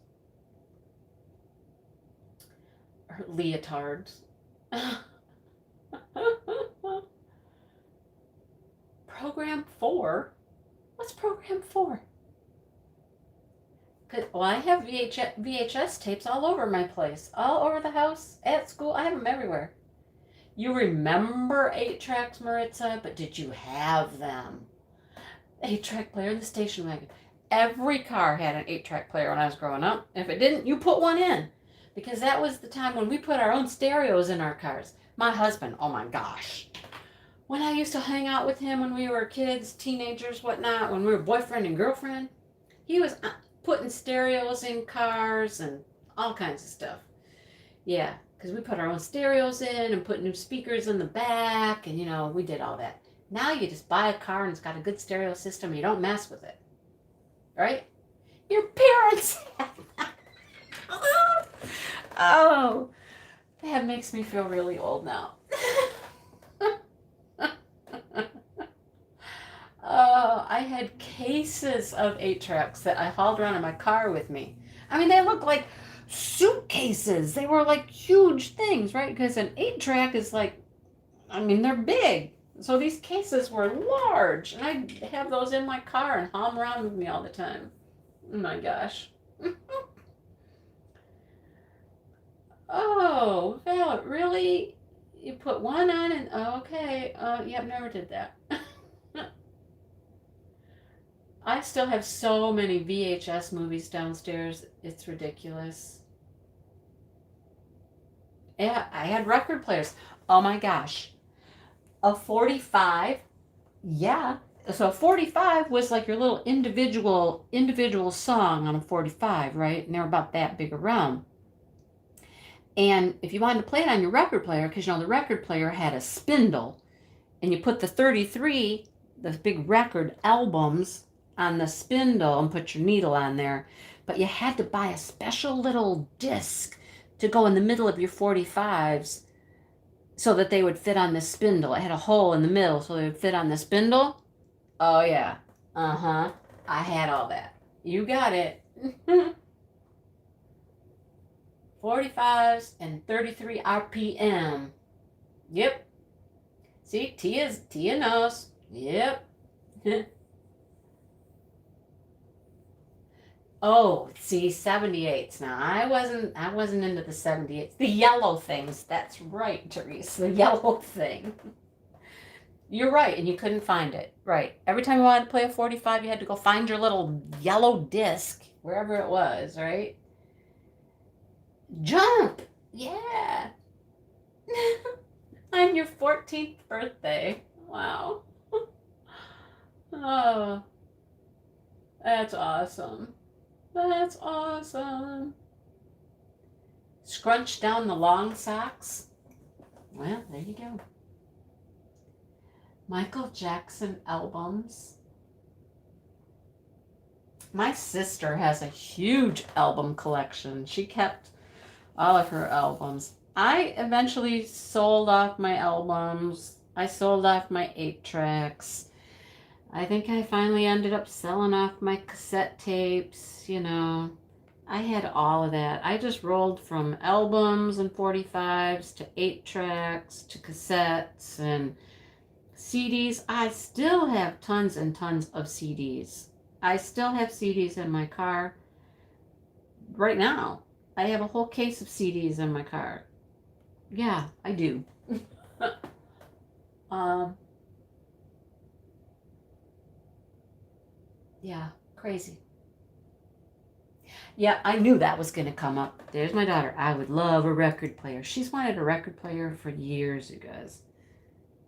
Or leotards. Program 4? What's program 4? Well, I have VHS tapes all over my place, all over the house, at school. I have them everywhere. You remember 8-tracks, Maritza, but did you have them? 8-track player in the station wagon. Every car had an 8-track player when I was growing up. If it didn't, you put one in. Because that was the time when we put our own stereos in our cars. My husband, oh my gosh. When I used to hang out with him when we were kids, teenagers, whatnot, when we were boyfriend and girlfriend, he was putting stereos in cars and all kinds of stuff. Yeah, because we put our own stereos in and put new speakers in the back, and we did all that. Now you just buy a car and it's got a good stereo system and you don't mess with it. Right? Your parents have that. Oh, that makes me feel really old now. Oh, I had cases of 8-tracks that I hauled around in my car with me. I mean, they looked like suitcases. They were like huge things, right? Because an 8-track is like, they're big. So these cases were large. And I'd have those in my car and haul them around with me all the time. Oh my gosh. Oh, Val, really? You put one on and, okay. Yep, never did that. I still have so many VHS movies downstairs. It's ridiculous. Yeah, I had record players. Oh my gosh. A 45, yeah. So a 45 was like your little individual song on a 45, right? And they're about that big around. And if you wanted to play it on your record player, because the record player had a spindle, and you put the 33, the big record albums, on the spindle and put your needle on there. But you had to buy a special little disc to go in the middle of your 45s so that they would fit on the spindle. It had a hole in the middle so they would fit on the spindle. Oh, yeah. Uh-huh. I had all that. You got it. 45s and 33 RPM. Yep. See, Tia knows. Yep. Oh, see, 78s. Now, I wasn't into the 78s. The yellow things. That's right, Therese. The yellow thing. You're right, and you couldn't find it. Right. Every time you wanted to play a 45, you had to go find your little yellow disc, wherever it was, right? Jump! Yeah. On your 14th birthday. Wow. Oh, that's awesome. That's awesome. Scrunch down the long socks. Well, there you go. Michael Jackson albums. My sister has a huge album collection. She kept all of her albums. I eventually sold off my albums. I sold off my 8-tracks. I think I finally ended up selling off my cassette tapes, I had all of that. I just rolled from albums and 45s to 8-tracks to cassettes and CDs. I still have tons and tons of CDs. I still have CDs in my car right now. I have a whole case of CDs in my car. Yeah, I do. Yeah, crazy. Yeah, I knew that was going to come up. There's my daughter. I would love a record player. She's wanted a record player for years, you guys.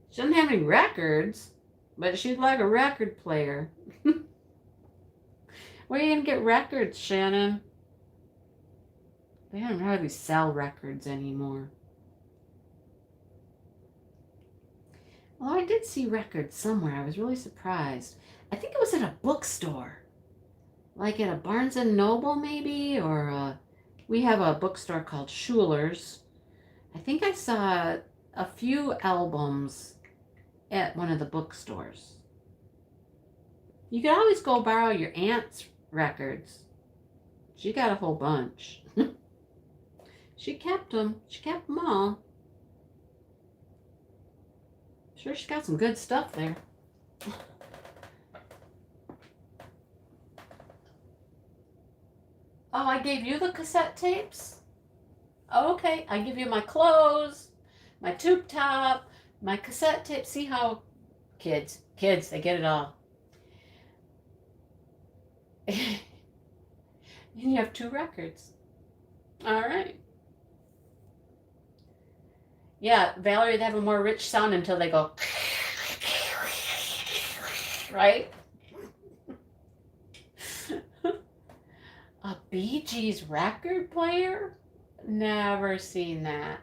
She doesn't have any records, but she'd like a record player. Where are you going to get records, Shannon? They don't hardly sell records anymore. Well, I did see records somewhere. I was really surprised. I think it was at a bookstore. Like at a Barnes and Noble, maybe? Or we have a bookstore called Schuler's. I think I saw a few albums at one of the bookstores. You could always go borrow your aunt's records. She got a whole bunch. She kept them. She kept them all. Sure, she got some good stuff there. Oh, I gave you the cassette tapes? Oh, okay, I give you my clothes, my tube top, my cassette tape. See how kids, they get it all. And you have 2 records. All right. Yeah, Valerie, they have a more rich sound until they go, right? A Bee Gees record player? Never seen that.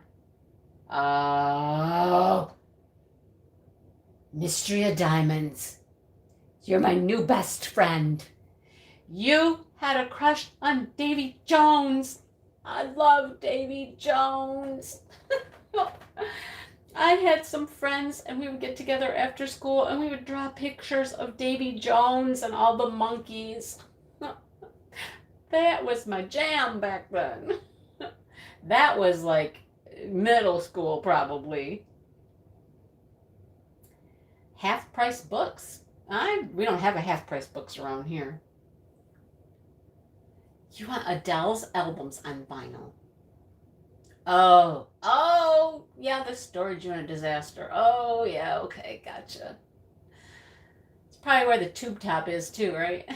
Oh. Mystery of Diamonds. You're my new best friend. You had a crush on Davy Jones. I love Davy Jones. I had some friends and we would get together after school and we would draw pictures of Davy Jones and all the monkeys. That was my jam back then. That was like middle school probably. Half-price books. We don't have a half-price books around here. You want Adele's albums on vinyl. Oh, yeah, the storage unit disaster. Oh, yeah, okay, gotcha. It's probably where the tube top is too, right?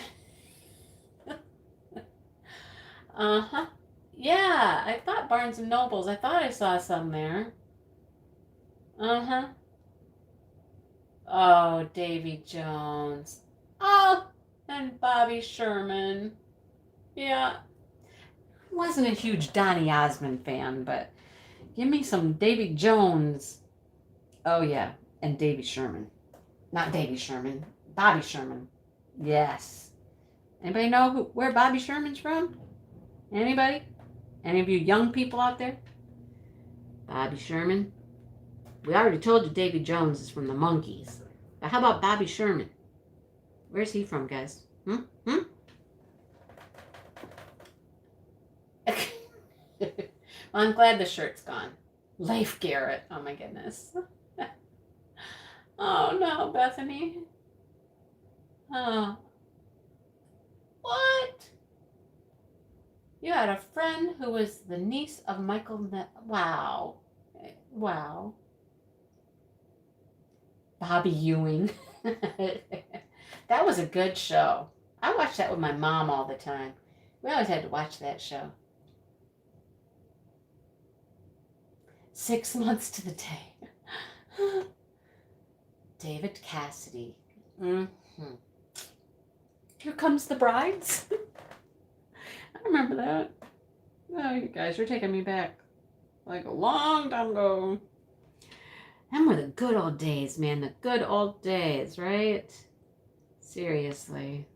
Uh-huh. Yeah, I thought Barnes and Nobles. I thought I saw some there. Uh-huh. Oh, Davy Jones. Oh, and Bobby Sherman. Yeah. Wasn't a huge Donny Osmond fan, but give me some Davy Jones. Oh, yeah, and Davy Sherman. Not Davy Sherman. Bobby Sherman. Yes. Anybody know where Bobby Sherman's from? Anybody? Any of you young people out there? Bobby Sherman. We already told you Davy Jones is from the Monkees. But how about Bobby Sherman? Where's he from, guys? Well, I'm glad the shirt's gone. Leif Garrett. Oh, my goodness. Oh, no, Bethany. Oh. What? You had a friend who was the niece of Michael. Wow. Wow. Bobby Ewing. That was a good show. I watched that with my mom all the time. We always had to watch that show. 6 months to the day. David Cassidy. Mm-hmm. Here Comes the Brides. I remember that. Oh, you guys are taking me back. Like a long time ago. Them were the good old days, man. The good old days, right? Seriously.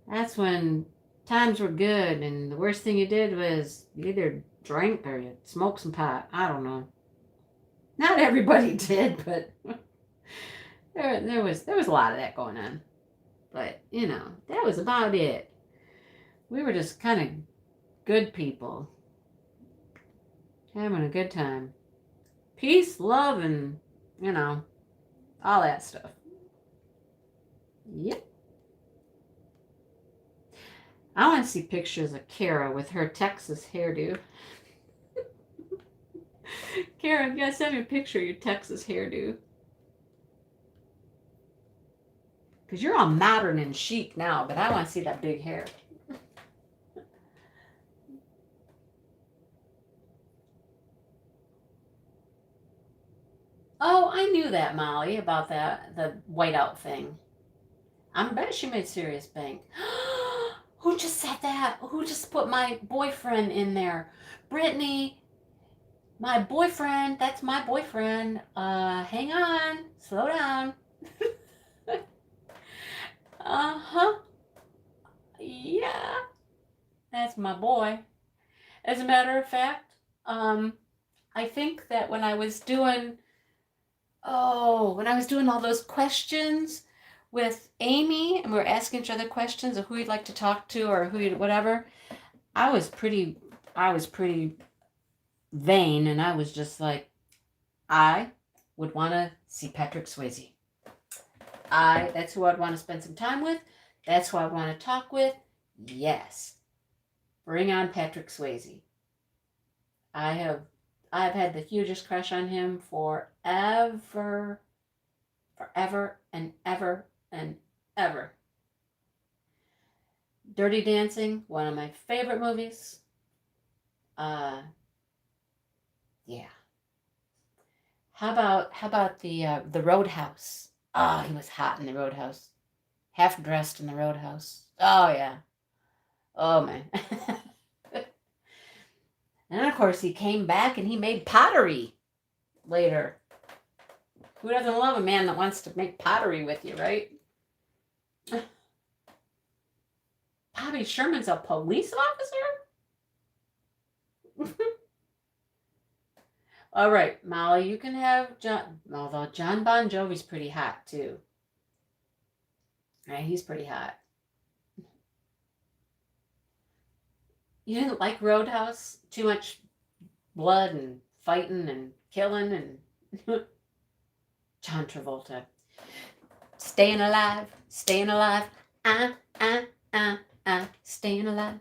That's when times were good and the worst thing you did was you either drank or you smoked some pot. I don't know. Not everybody did, but there was a lot of that going on. But, you know, that was about it. We were just kind of good people. Having a good time. Peace, love, and, you know, all that stuff. Yep. I want to see pictures of Kara with her Texas hairdo. Kara, you gotta send me a picture of your Texas hairdo. Because you're all modern and chic now, but I want to see that big hair. Oh, I knew that, Molly, about the whiteout thing. I bet she made serious bank. Who just said that? Who just put my boyfriend in there? Brittany, my boyfriend. That's my boyfriend. Hang on. Slow down. Uh-huh. Yeah. That's my boy. As a matter of fact, I think that when I was doing Oh, when I was doing all those questions with Amy and we were asking each other questions of who you'd like to talk to or who you'd whatever, I was pretty vain and I was just like, I would want to see Patrick Swayze. That's who I'd want to spend some time with. That's who I want to talk with. Yes. Bring on Patrick Swayze. I've had the hugest crush on him forever and ever and ever. Dirty Dancing, one of my favorite movies. Yeah. How about the Roadhouse? Oh, he was hot in the Roadhouse. Half dressed in the Roadhouse. Oh yeah. Oh man. And of course he came back and he made pottery later. Who doesn't love a man that wants to make pottery with you, right? Bobby Sherman's a police officer? All right, Molly, you can have John, although John Bon Jovi's pretty hot too. Right, he's pretty hot. You didn't like Roadhouse? Too much blood and fighting and killing and John Travolta. Staying alive, staying alive. Staying alive.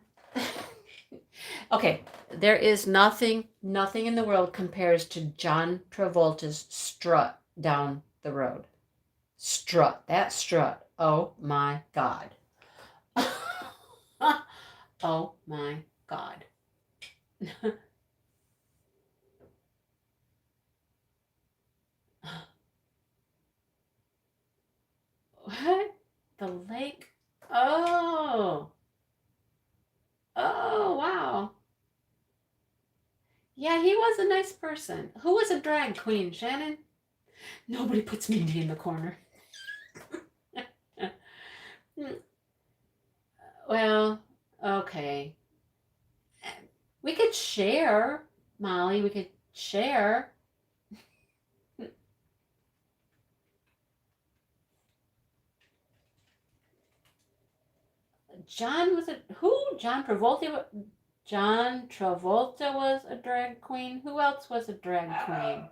Okay, there is nothing in the world compares to John Travolta's strut down the road. Strut, that strut. Oh my God. Oh my God. What? The lake? Oh. Oh, wow. Yeah, he was a nice person. Who was a drag queen, Shannon? Nobody puts Mindy in the corner. Well, okay. We could share, Molly. We could share. John was a who? John Travolta. John Travolta was a drag queen. Who else was a drag queen?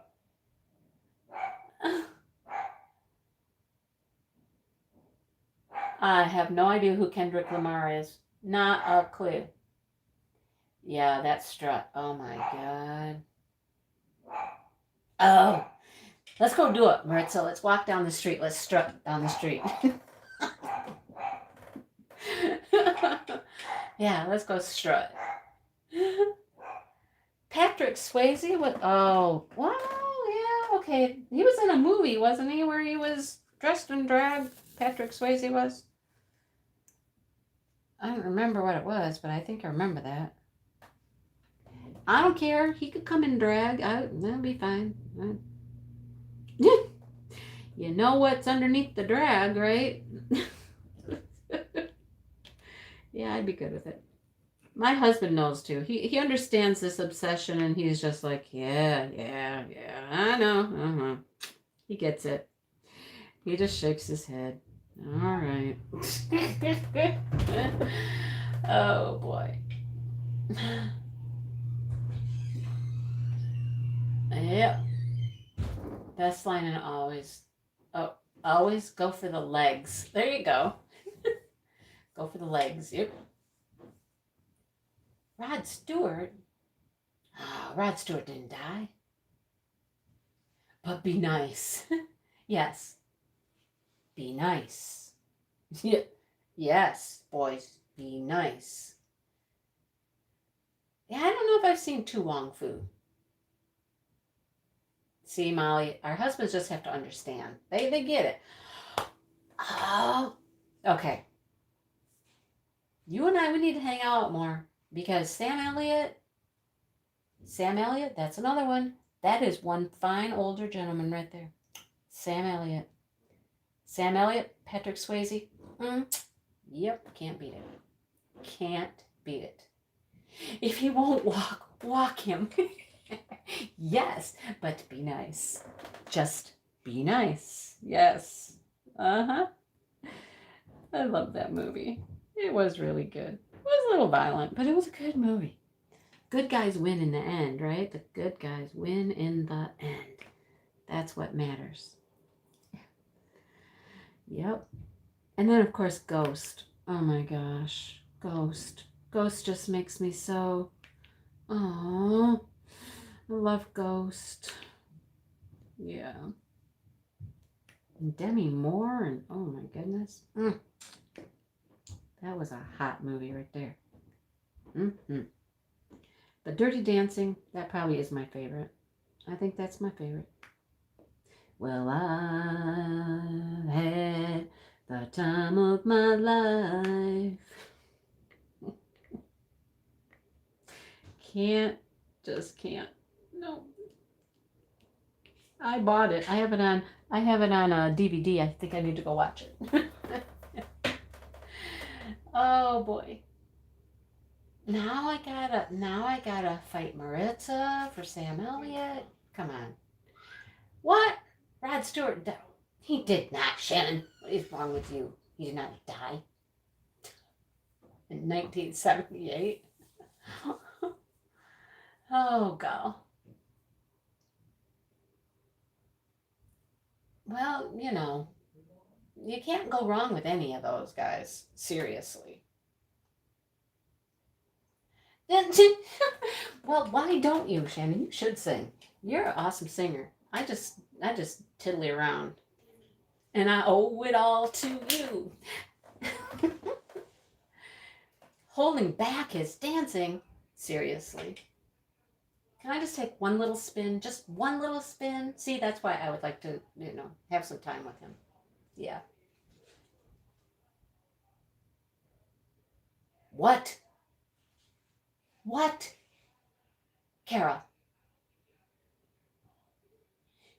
I have no idea who Kendrick Lamar is. Not a clue. Yeah, that strut. Oh my God. Oh, let's go do it, Maritza. Let's walk down the street. Let's strut down the street. Yeah, let's go strut. Patrick Swayze was. Oh, wow. Yeah, okay. He was in a movie, wasn't he, where he was dressed in drag? Patrick Swayze was. I don't remember what it was, but I think I remember that. I don't care. He could come in drag. That'll be fine. You know what's underneath the drag, right? Yeah, I'd be good with it. My husband knows too. He understands this obsession, and he's just like, yeah, I know. Uh-huh. He gets it. He just shakes his head. All right. Oh boy. Yep. Best line in always. Oh, always go for the legs. There you go. Go for the legs. Yep. Rod Stewart. Oh, Rod Stewart didn't die. But be nice. Yes. Be nice. Yeah. Yes, boys. Be nice. Yeah, I don't know if I've seen Tu Wong Fu. See, Molly, our husbands just have to understand. They get it. Oh, okay. You and I, we need to hang out more because Sam Elliott, that's another one. That is one fine older gentleman right there. Sam Elliott, Patrick Swayze. Yep, can't beat it. Can't beat it. If he won't walk him. Yes, but be nice. Just Be Nice. Yes. Uh-huh. I love that movie. It was really good. It was a little violent, but it was a good movie. Good guys win in the end, right? The good guys win in the end. That's what matters. Yep. And then, of course, Ghost. Oh my gosh. Ghost. Ghost just makes me so. Oh, I love Ghost. Yeah. And Demi Moore, and oh my goodness. That was a hot movie right there. Mm-hmm. But Dirty Dancing, that probably is my favorite. I think that's my favorite. Well, I had the time of my life. Just can't. No. I bought it. I have it on a DVD. I think I need to go watch it. Oh boy. Now I gotta fight Maritza for Sam Elliott. Come on. What? Rod Stewart, he did not, Shannon. What is wrong with you? He did not die in 1978. Oh, God. Well, you can't go wrong with any of those guys. Seriously. Well, why don't you, Shannon? You should sing. You're an awesome singer. I just tiddly around. And I owe it all to you. Holding back his dancing. Seriously. Can I just take one little spin? Just one little spin? See, that's why I would like to, have some time with him. Yeah. What? What? Kara,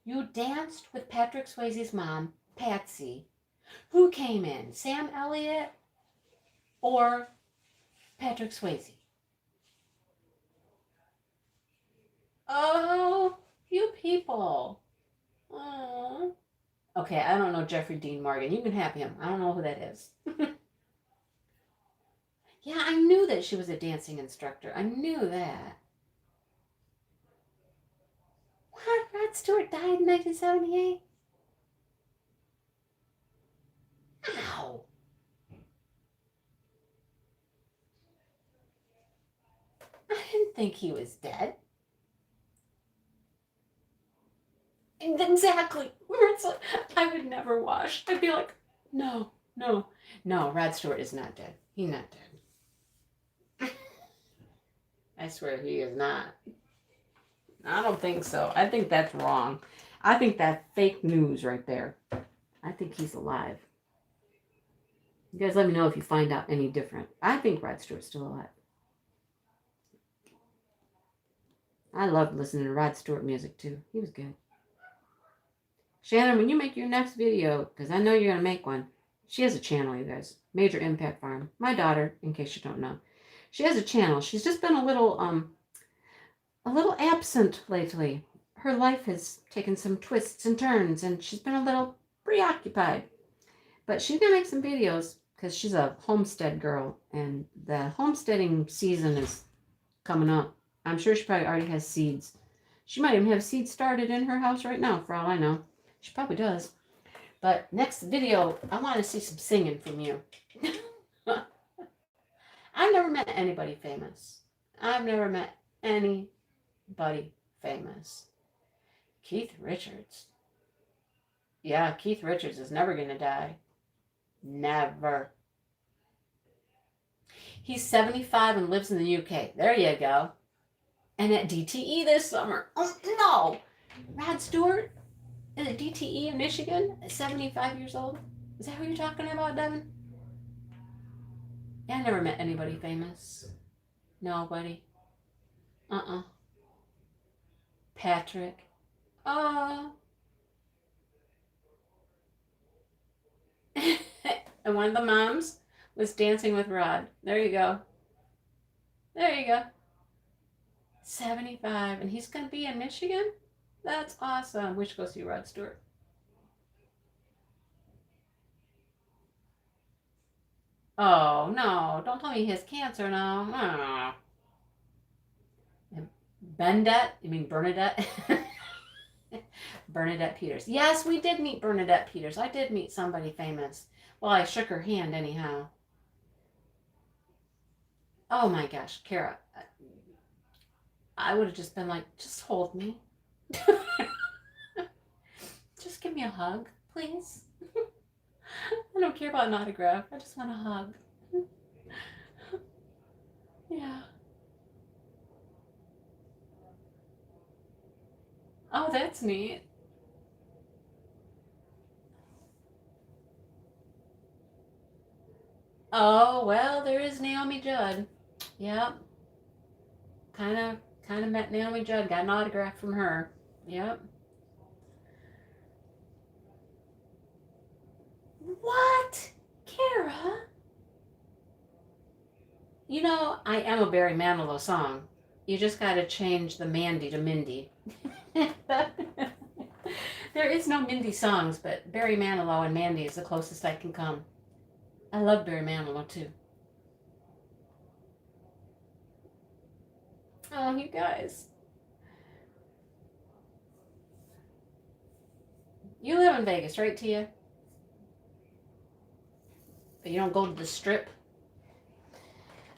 you danced with Patrick Swayze's mom, Patsy. Who came in? Sam Elliott or Patrick Swayze? Oh, you people. Oh. Okay, I don't know Jeffrey Dean Morgan. You can have him. I don't know who that is. Yeah, I knew that she was a dancing instructor. I knew that. What? Rod Stewart died in 1978? Ow. I didn't think he was dead. Exactly. I would never wash. I'd be like, no. Rod Stewart is not dead. He's not dead. I swear he is not. I don't think so. I think that's wrong. I think that's fake news right there. I think he's alive. You guys let me know if you find out any different. I think Rod Stewart's still alive. I loved listening to Rod Stewart music too. He was good. Shannon, when you make your next video, because I know you're going to make one, she has a channel, you guys. Major Impact Farm. My daughter, in case you don't know. She has a channel. She's just been a little absent lately. Her life has taken some twists and turns, and she's been a little preoccupied. But she's going to make some videos because she's a homestead girl, and the homesteading season is coming up. I'm sure she probably already has seeds. She might even have seeds started in her house right now, for all I know. She probably does. But next video, I want to see some singing from you. I've never met anybody famous. I've never met anybody famous. Keith Richards. Yeah, Keith Richards is never going to die. Never. He's 75 and lives in the UK. There you go. And at DTE this summer. Oh, no. Rod Stewart at DTE in Michigan at 75 years old. Is that what you're talking about, Devin? Yeah, I never met anybody famous. Nobody. Patrick. Oh. And one of the moms was dancing with Rod. There you go. There you go. 75. And he's going to be in Michigan? That's awesome. We should go see Rod Stewart. Oh, no. Don't tell me he has cancer now. Oh. Bernadette? You mean Bernadette? Bernadette Peters. Yes, we did meet Bernadette Peters. I did meet somebody famous. Well, I shook her hand anyhow. Oh my gosh, Kara. I would have just been like, just hold me. Just give me a hug, please. I don't care about an autograph. I just want a hug. Yeah. Oh, that's neat. Oh, well, there is Naomi Judd. Yep. Kind of met Naomi Judd. Got an autograph from her. Yep. What? Kara? You know, I am a Barry Manilow song. You just got to change the Mandy to Mindy. There is no Mindy songs, but Barry Manilow and Mandy is the closest I can come. I love Barry Manilow too. Oh, you guys. You live in Vegas, right, Tia? But you don't go to the Strip?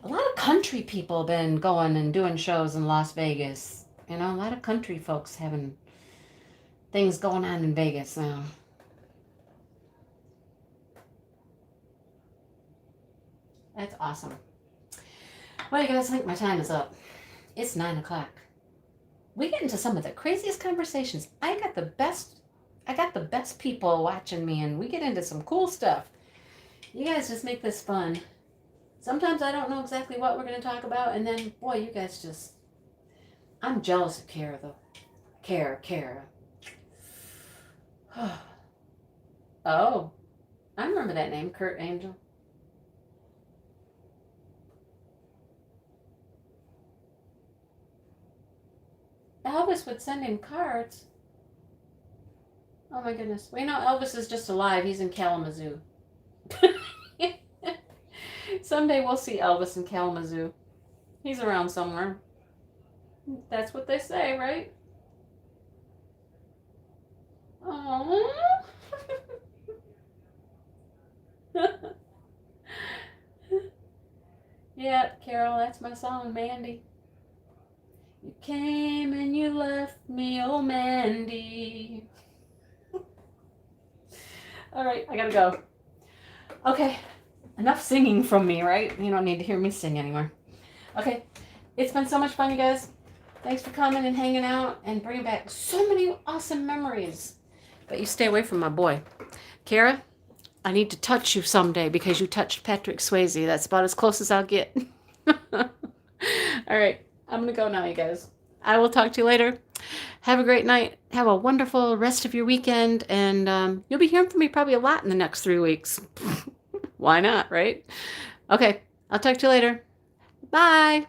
A lot of country people have been going and doing shows in Las Vegas. You know, a lot of country folks having things going on in Vegas now. That's awesome. Well, you guys, I think my time is up. It's 9 o'clock. We get into some of the craziest conversations. I got the best people watching me, and we get into some cool stuff. You guys just make this fun. Sometimes I don't know exactly what we're going to talk about, and then, boy, you guys just... I'm jealous of Kara, though. Kara. Oh, I remember that name, Kurt Angel. Elvis would send him cards. Oh my goodness. Well, you know, Elvis is just alive. He's in Kalamazoo. Someday we'll see Elvis in Kalamazoo. He's around somewhere. That's what they say, right? Oh. Yeah, Carol, that's my song, Mandy. You came and you left me, oh Mandy. All right, I gotta go. Okay, enough singing from me, right? You don't need to hear me sing anymore. Okay, it's been so much fun, you guys. Thanks for coming and hanging out and bringing back so many awesome memories. But you stay away from my boy. Kara, I need to touch you someday because you touched Patrick Swayze. That's about as close as I'll get. All right, I'm going to go now, you guys. I will talk to you later. Have a great night. Have a wonderful rest of your weekend. And you'll be hearing from me probably a lot in the next 3 weeks. Why not, right? Okay, I'll talk to you later. Bye.